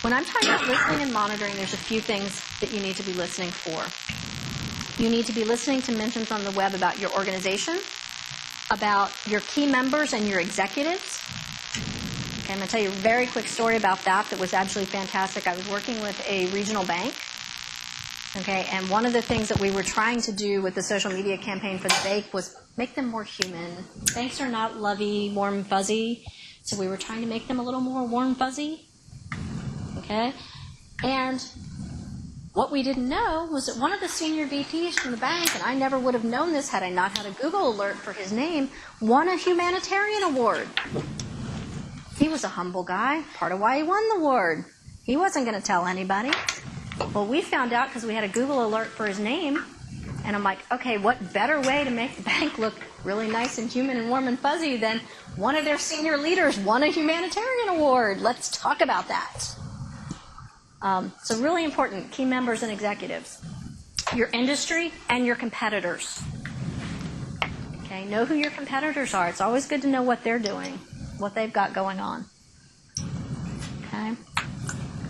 When I'm talking about listening and monitoring, there's a few things that you need to be listening for. You need to be listening to mentions on the web about your organization, about your key members and your executives. Okay, I'm going to tell you a very quick story about that was absolutely fantastic. I was working with a regional bank. Okay, and one of the things that we were trying to do with the social media campaign for the bank was make them more human. Banks are not lovey, warm, fuzzy, so we were trying to make them a little more warm, fuzzy. Okay, and what we didn't know was that one of the senior VPs from the bank, and I never would have known this had I not had a Google alert for his name, won a humanitarian award. He was a humble guy, part of why he won the award. He wasn't going to tell anybody. Well, we found out because we had a Google alert for his name, and I'm like, okay, what better way to make the bank look really nice and human and warm and fuzzy than one of their senior leaders won a humanitarian award? Let's talk about that. So really important, key members and executives. Your industry and your competitors. Okay, know who your competitors are. It's always good to know what they're doing, what they've got going on. Okay.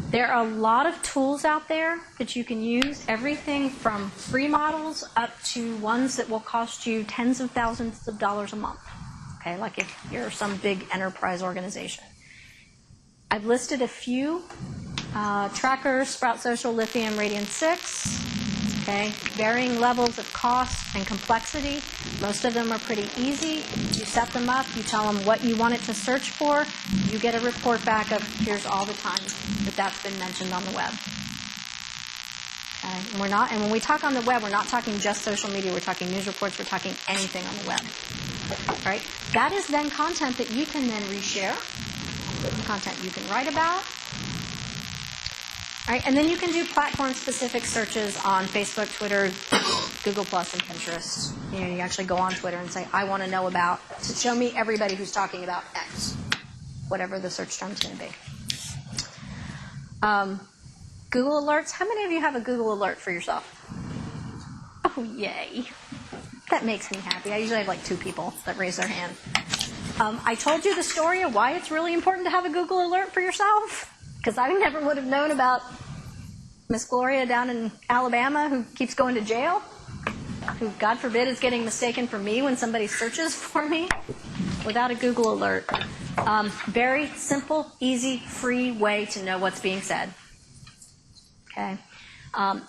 There are a lot of tools out there that you can use, everything from free models up to ones that will cost you tens of thousands of dollars a month. Okay, like if you're some big enterprise organization. I've listed a few. Tracker, Sprout Social, Lithium, Radiant 6. Okay, varying levels of cost and complexity. Most of them are pretty easy. You set them up, you tell them what you want it to search for, you get a report back of here's all the times that that's been mentioned on the web. Okay, and when we talk on the web, we're not talking just social media, we're talking news reports, we're talking anything on the web. All right? That is then content that you can then reshare, content you can write about. All right, and then you can do platform-specific searches on Facebook, Twitter, Google+, and Pinterest. You actually go on Twitter and say, I want to know about, to show me everybody who's talking about X, whatever the search term's going to be. Google Alerts. How many of you have a Google Alert for yourself? Oh, yay. That makes me happy. I usually have like 2 people that raise their hand. I told you the story of why it's really important to have a Google Alert for yourself. Because I never would have known about Miss Gloria down in Alabama who keeps going to jail, who, God forbid, is getting mistaken for me when somebody searches for me without a Google alert. Very simple, easy, free way to know what's being said. Okay.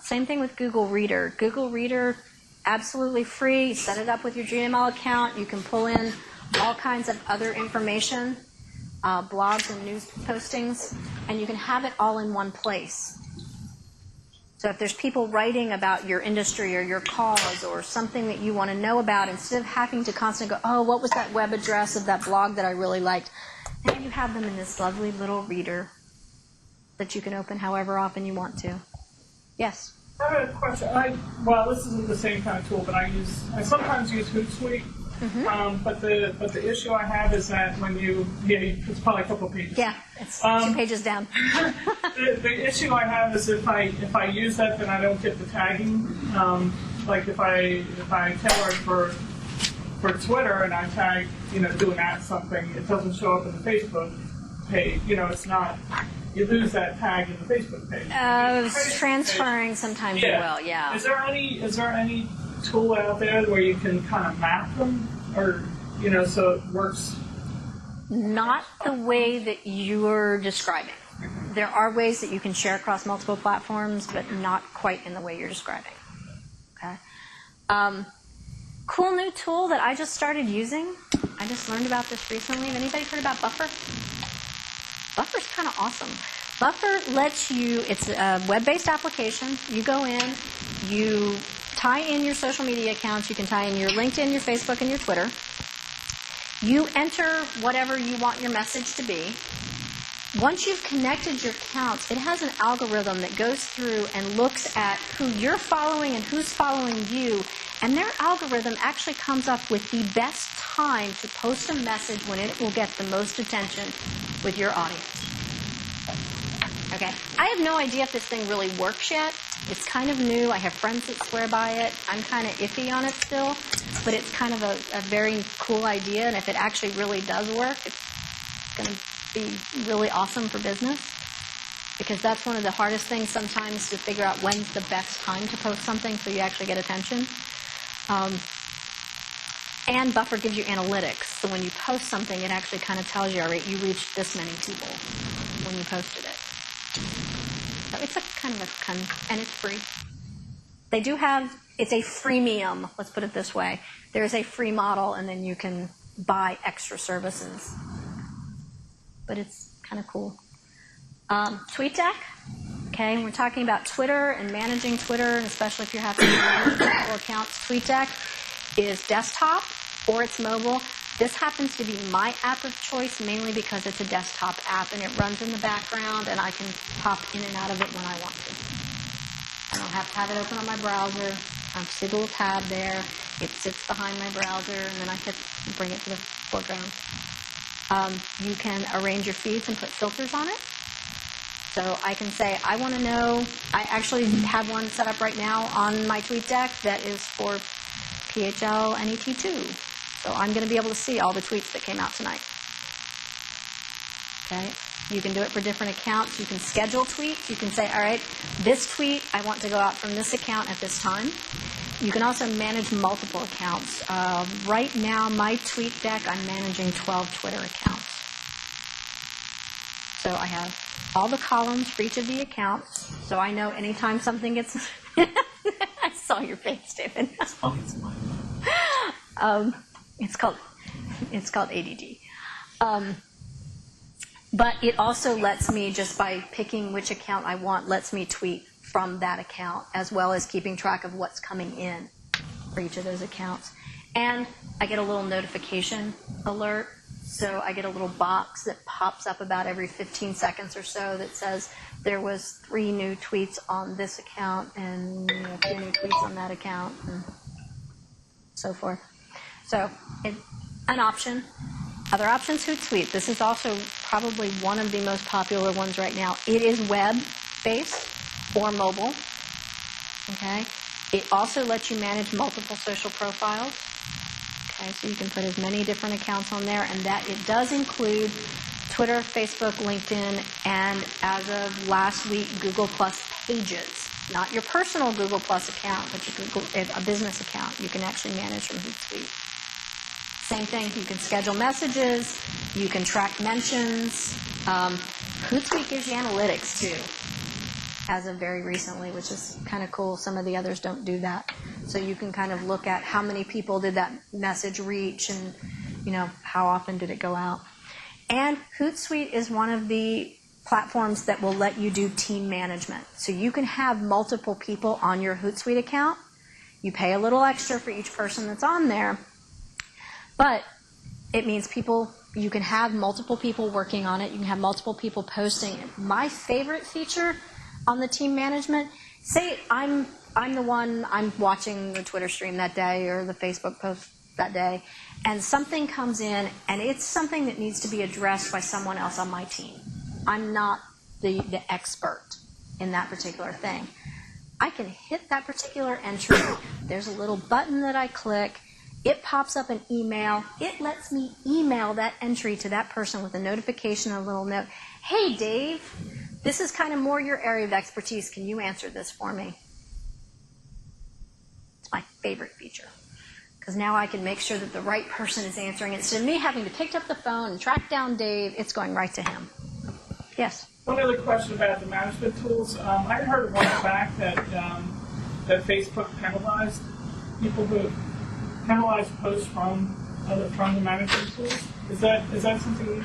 Same thing with Google Reader. Google Reader, absolutely free. Set it up with your Gmail account. You can pull in all kinds of other information. Blogs and news postings, and you can have it all in one place. So if there's people writing about your industry or your cause or something that you want to know about, instead of having to constantly go, oh, what was that web address of that blog that I really liked? Now you have them in this lovely little reader that you can open however often you want to. Yes? I have a question. Well, this isn't the same kind of tool, but I sometimes use Hootsuite. Mm-hmm. But the issue I have is that when it's probably a couple of pages. Yeah, it's 2 pages down. the issue I have is if I use that, then I don't get the tagging like if I tailor it for Twitter and I tag, doing that something, it doesn't show up in the Facebook page. It's not. You lose that tag in the Facebook page. Transferring sometimes it will, yeah. Is there any tool out there where you can kind of map them, or so it works? Not the way that you're describing. There are ways that you can share across multiple platforms, but not quite in the way you're describing. Okay. Cool new tool that I just started using. I just learned about this recently. Have anybody heard about Buffer? Buffer's kind of awesome. Buffer lets you, it's a web-based application. You go in, you tie in your social media accounts. You can tie in your LinkedIn, your Facebook, and your Twitter. You enter whatever you want your message to be. Once you've connected your accounts, it has an algorithm that goes through and looks at who you're following and who's following you, and their algorithm actually comes up with the best time to post a message when it will get the most attention with your audience. Okay, I have no idea if this thing really works yet. It's kind of new. I have friends that swear by it. I'm kind of iffy on it still, but it's kind of a very cool idea, and if it actually really does work, it's going to be really awesome for business, because that's one of the hardest things sometimes, to figure out when's the best time to post something so you actually get attention. And Buffer gives you analytics, so when you post something, it actually kind of tells you, all right, you reached this many people when you posted it. So it's a kind of a fun, and it's free. They do have, it's a freemium, let's put it this way. There's a free model, and then you can buy extra services. But it's kind of cool. TweetDeck, okay, we're talking about Twitter and managing Twitter, and especially if you're having multiple accounts. TweetDeck is desktop or it's mobile. This happens to be my app of choice, mainly because it's a desktop app and it runs in the background, and I can pop in and out of it when I want to. I don't have to have it open on my browser. I see the little tab there. It sits behind my browser, and then I can bring it to the foreground. You can arrange your feeds and put filters on it. So I can say, I want to know, I actually have one set up right now on my TweetDeck that is for PHL NET2. So I'm going to be able to see all the tweets that came out tonight. Okay. You can do it for different accounts. You can schedule tweets. You can say, all right, this tweet, I want to go out from this account at this time. You can also manage multiple accounts. Right now, my TweetDeck, I'm managing 12 Twitter accounts. So I have all the columns for each of the accounts. So I know anytime something gets... I saw your face, David. It's called ADD. But it also lets me, just by picking which account I want, lets me tweet from that account, as well as keeping track of what's coming in for each of those accounts. And I get a little notification alert. So I get a little box that pops up about every 15 seconds or so that says there was 3 new tweets on this account and 2 new tweets on that account, and so forth. So an option. Other options, Hootsuite. This is also probably one of the most popular ones right now. It is web-based or mobile. Okay. It also lets you manage multiple social profiles. Okay, so you can put as many different accounts on there, and that it does include Twitter, Facebook, LinkedIn, and as of last week, Google Plus pages. Not your personal Google Plus account, but a business account you can actually manage from Hootsuite. Same thing, you can schedule messages, you can track mentions. Hootsuite gives you analytics too, as of very recently, which is kind of cool. Some of the others don't do that. So you can kind of look at how many people did that message reach, and how often did it go out. And Hootsuite is one of the platforms that will let you do team management. So you can have multiple people on your Hootsuite account. You pay a little extra for each person that's on there, but it means you can have multiple people working on it. You can have multiple people posting it. My favorite feature on the team management, say I'm the one, I'm watching the Twitter stream that day or the Facebook post that day, and something comes in, and it's something that needs to be addressed by someone else on my team. I'm not the expert in that particular thing. I can hit that particular entry, there's a little button that I click. It pops up an email. It lets me email that entry to that person with a notification, a little note. Hey, Dave, this is kind of more your area of expertise. Can you answer this for me? It's my favorite feature, because now I can make sure that the right person is answering. Instead of me having to pick up the phone and track down Dave, it's going right to him. Yes? One other question about the management tools. I heard a while back that Facebook penalized people who penalized posts from the management tools. Is that something?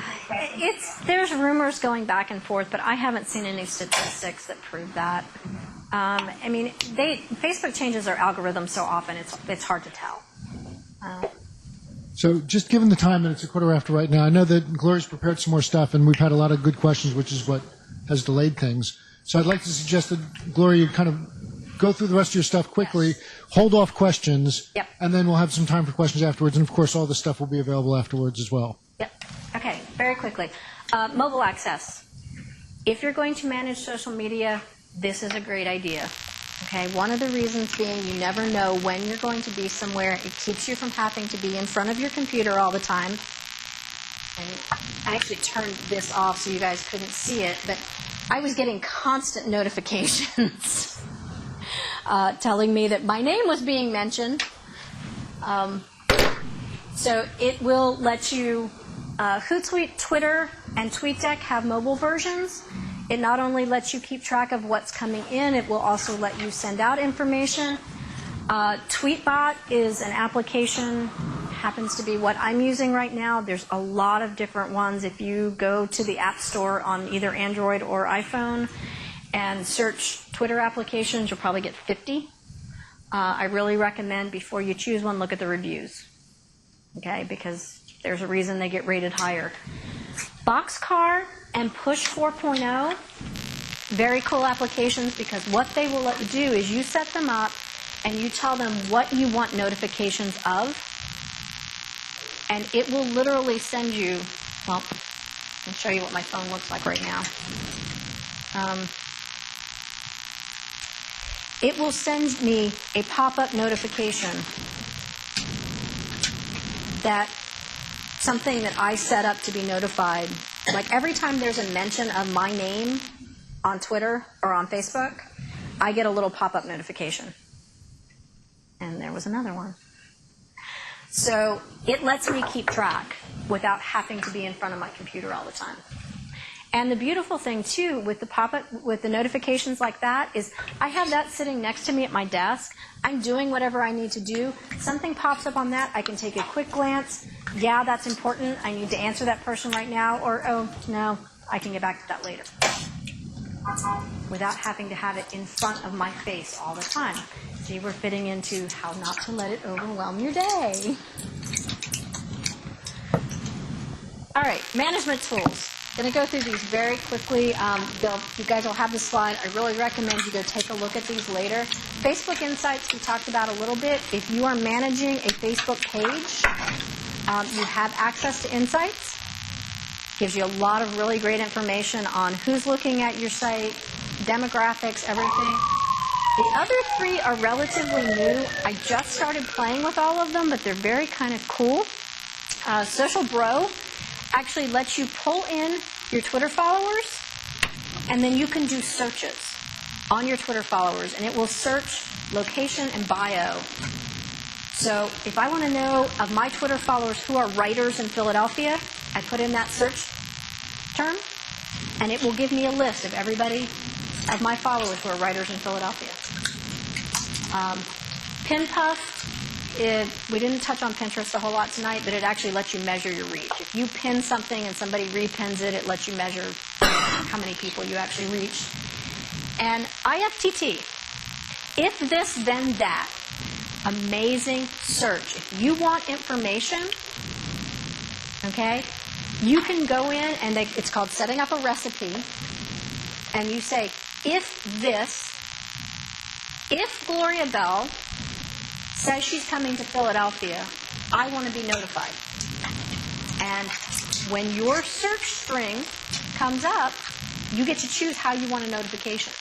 There's rumors going back and forth, but I haven't seen any statistics that prove that. I mean, Facebook changes their algorithm so often; it's hard to tell. So just given the time, and it's 1:15 right now, I know that Gloria's prepared some more stuff, and we've had a lot of good questions, which is what has delayed things. So I'd like to suggest that, Gloria, you kind of go through the rest of your stuff quickly, hold off questions, and then we'll have some time for questions afterwards. And, of course, all the stuff will be available afterwards as well. Yep. Okay, very quickly. Mobile access. If you're going to manage social media, this is a great idea. Okay, one of the reasons being you never know when you're going to be somewhere. It keeps you from having to be in front of your computer all the time. And I actually turned this off so you guys couldn't see it, but I was getting constant notifications telling me that my name was being mentioned. So it will let you, Hootsuite, Twitter, and TweetDeck have mobile versions. It not only lets you keep track of what's coming in, it will also let you send out information. Tweetbot is an application, happens to be what I'm using right now. There's a lot of different ones. If you go to the App Store on either Android or iPhone and search Twitter applications, you'll probably get 50. I really recommend before you choose one, look at the reviews, okay, because there's a reason they get rated higher. Boxcar and Push 4.0, very cool applications, because what they will let you do is you set them up and you tell them what you want notifications of, and it will literally send you, well, I'll show you what my phone looks like right now. It will send me a pop-up notification that something that I set up to be notified. Like every time there's a mention of my name on Twitter or on Facebook, I get a little pop-up notification. And there was another one. So it lets me keep track without having to be in front of my computer all the time. And the beautiful thing, too, with the pop-up, with the notifications like that, is I have that sitting next to me at my desk. I'm doing whatever I need to do. Something pops up on that. I can take a quick glance. Yeah, that's important. I need to answer that person right now. Or, oh, no, I can get back to that later. Without having to have it in front of my face all the time. See, we're fitting into how not to let it overwhelm your day. All right, management tools. Going to go through these very quickly. You guys will have the slide. I really recommend you go take a look at these later. Facebook Insights we talked about a little bit. If you are managing a Facebook page, you have access to Insights. Gives you a lot of really great information on who's looking at your site, demographics, everything. The other three are relatively new. I just started playing with all of them, but they're very kind of cool. Social Bro actually lets you pull in your Twitter followers, and then you can do searches on your Twitter followers, and it will search location and bio. So if I want to know of my Twitter followers who are writers in Philadelphia, I put in that search term, and it will give me a list of everybody of my followers who are writers in Philadelphia. PinPuff. We didn't touch on Pinterest a whole lot tonight, but it actually lets you measure your reach. If you pin something and somebody repins it, it lets you measure how many people you actually reached. And IFTT. If this, then that. Amazing search. If you want information, okay, you can go in, and it's called setting up a recipe, and you say, if Gloria Bell says she's coming to Philadelphia, I want to be notified. And when your search string comes up, you get to choose how you want a notification.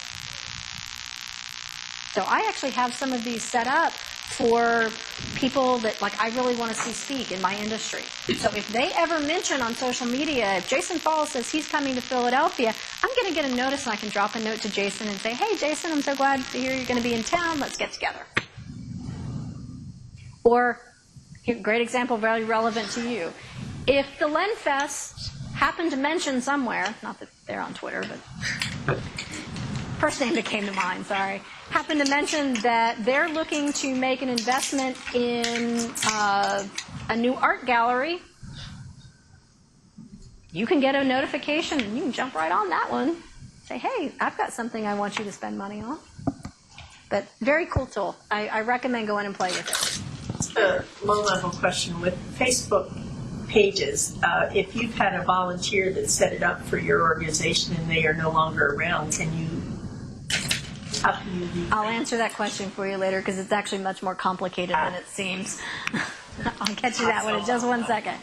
So I actually have some of these set up for people that, like, I really want to see speak in my industry. So if they ever mention on social media, if Jason Falls says he's coming to Philadelphia, I'm going to get a notice and I can drop a note to Jason and say, hey, Jason, I'm so glad to hear you're going to be in town. Let's get together. Or, great example, very relevant to you. If the Len Fest happened to mention somewhere, not that they're on Twitter, but first name that came to mind, sorry, happened to mention that they're looking to make an investment in a new art gallery, you can get a notification and you can jump right on that one. Say, hey, I've got something I want you to spend money on. But very cool tool. I recommend going and play with it. A low-level question with Facebook pages. If you've had a volunteer that set it up for your organization and they are no longer around, how can you I'll answer that question for you later because it's actually much more complicated than it seems. I'll get you that one in just 1 second.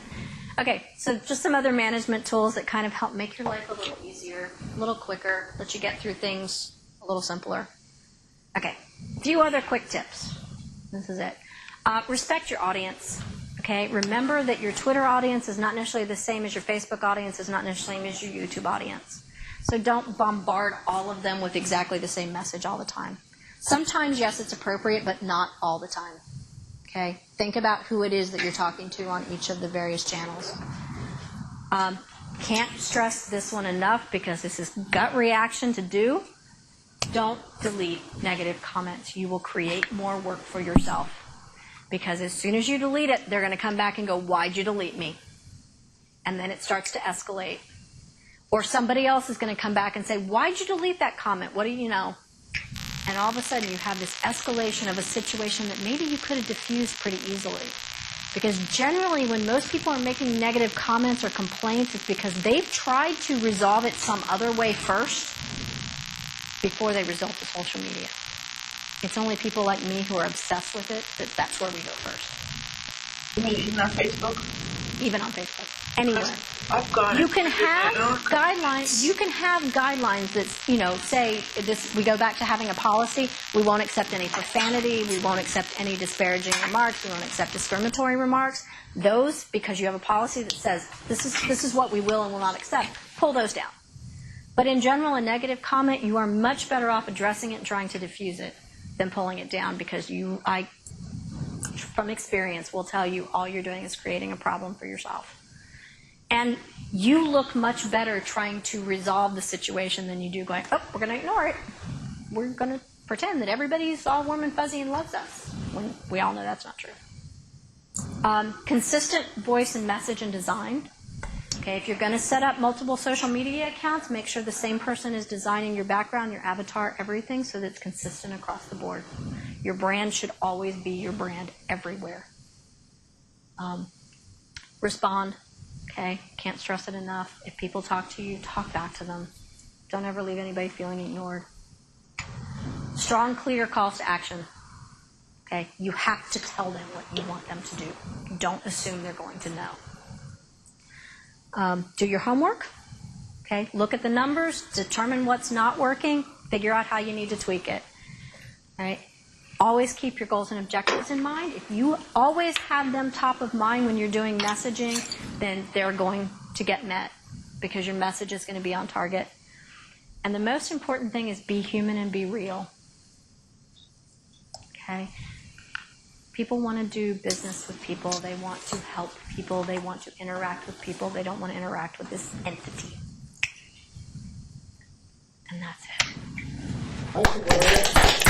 Okay, so just some other management tools that kind of help make your life a little easier, a little quicker, let you get through things a little simpler. Okay, a few other quick tips. This is it. Respect your audience. Okay, remember that your Twitter audience is not necessarily the same as your Facebook audience, is not necessarily the same as your YouTube audience. So don't bombard all of them with exactly the same message all the time. Sometimes, yes, it's appropriate, but not all the time. Okay, think about who it is that you're talking to on each of the various channels. Can't stress this one enough because this is gut reaction to do. Don't delete negative comments. You will create more work for yourself. Because as soon as you delete it, they're going to come back and go, why'd you delete me? And then it starts to escalate. Or somebody else is going to come back and say, why'd you delete that comment? What do you know? And all of a sudden you have this escalation of a situation that maybe you could have diffused pretty easily. Because generally when most people are making negative comments or complaints, it's because they've tried to resolve it some other way first before they resort to social media. It's only people like me who are obsessed with it that's where we go first. You mean even on Facebook? Even on Facebook. Anywhere. I've got You it. can have guidelines. You can have guidelines that, say this. We go back to having a policy. We won't accept any profanity. We won't accept any disparaging remarks. We won't accept discriminatory remarks. Those, because you have a policy that says this is what we will and will not accept. Pull those down. But in general, a negative comment, you are much better off addressing it and trying to diffuse it than pulling it down, because I, from experience, will tell you all you're doing is creating a problem for yourself. And you look much better trying to resolve the situation than you do going, oh, we're going to ignore it. We're going to pretend that everybody's all warm and fuzzy and loves us, when we all know that's not true. Consistent voice and message and design. Okay, if you're going to set up multiple social media accounts, make sure the same person is designing your background, your avatar, everything, so that it's consistent across the board. Your brand should always be your brand everywhere. Respond. Okay, can't stress it enough. If people talk to you, talk back to them. Don't ever leave anybody feeling ignored. Strong, clear calls to action. Okay, you have to tell them what you want them to do. Don't assume they're going to know. Do your homework. Okay, look at the numbers, determine what's not working, figure out how you need to tweak it. All right. Always keep your goals and objectives in mind. If you always have them top of mind when you're doing messaging, then they're going to get met because your message is going to be on target. And the most important thing is be human and be real. Okay? People want to do business with people. They want to help people. They want to interact with people. They don't want to interact with this entity. And that's it.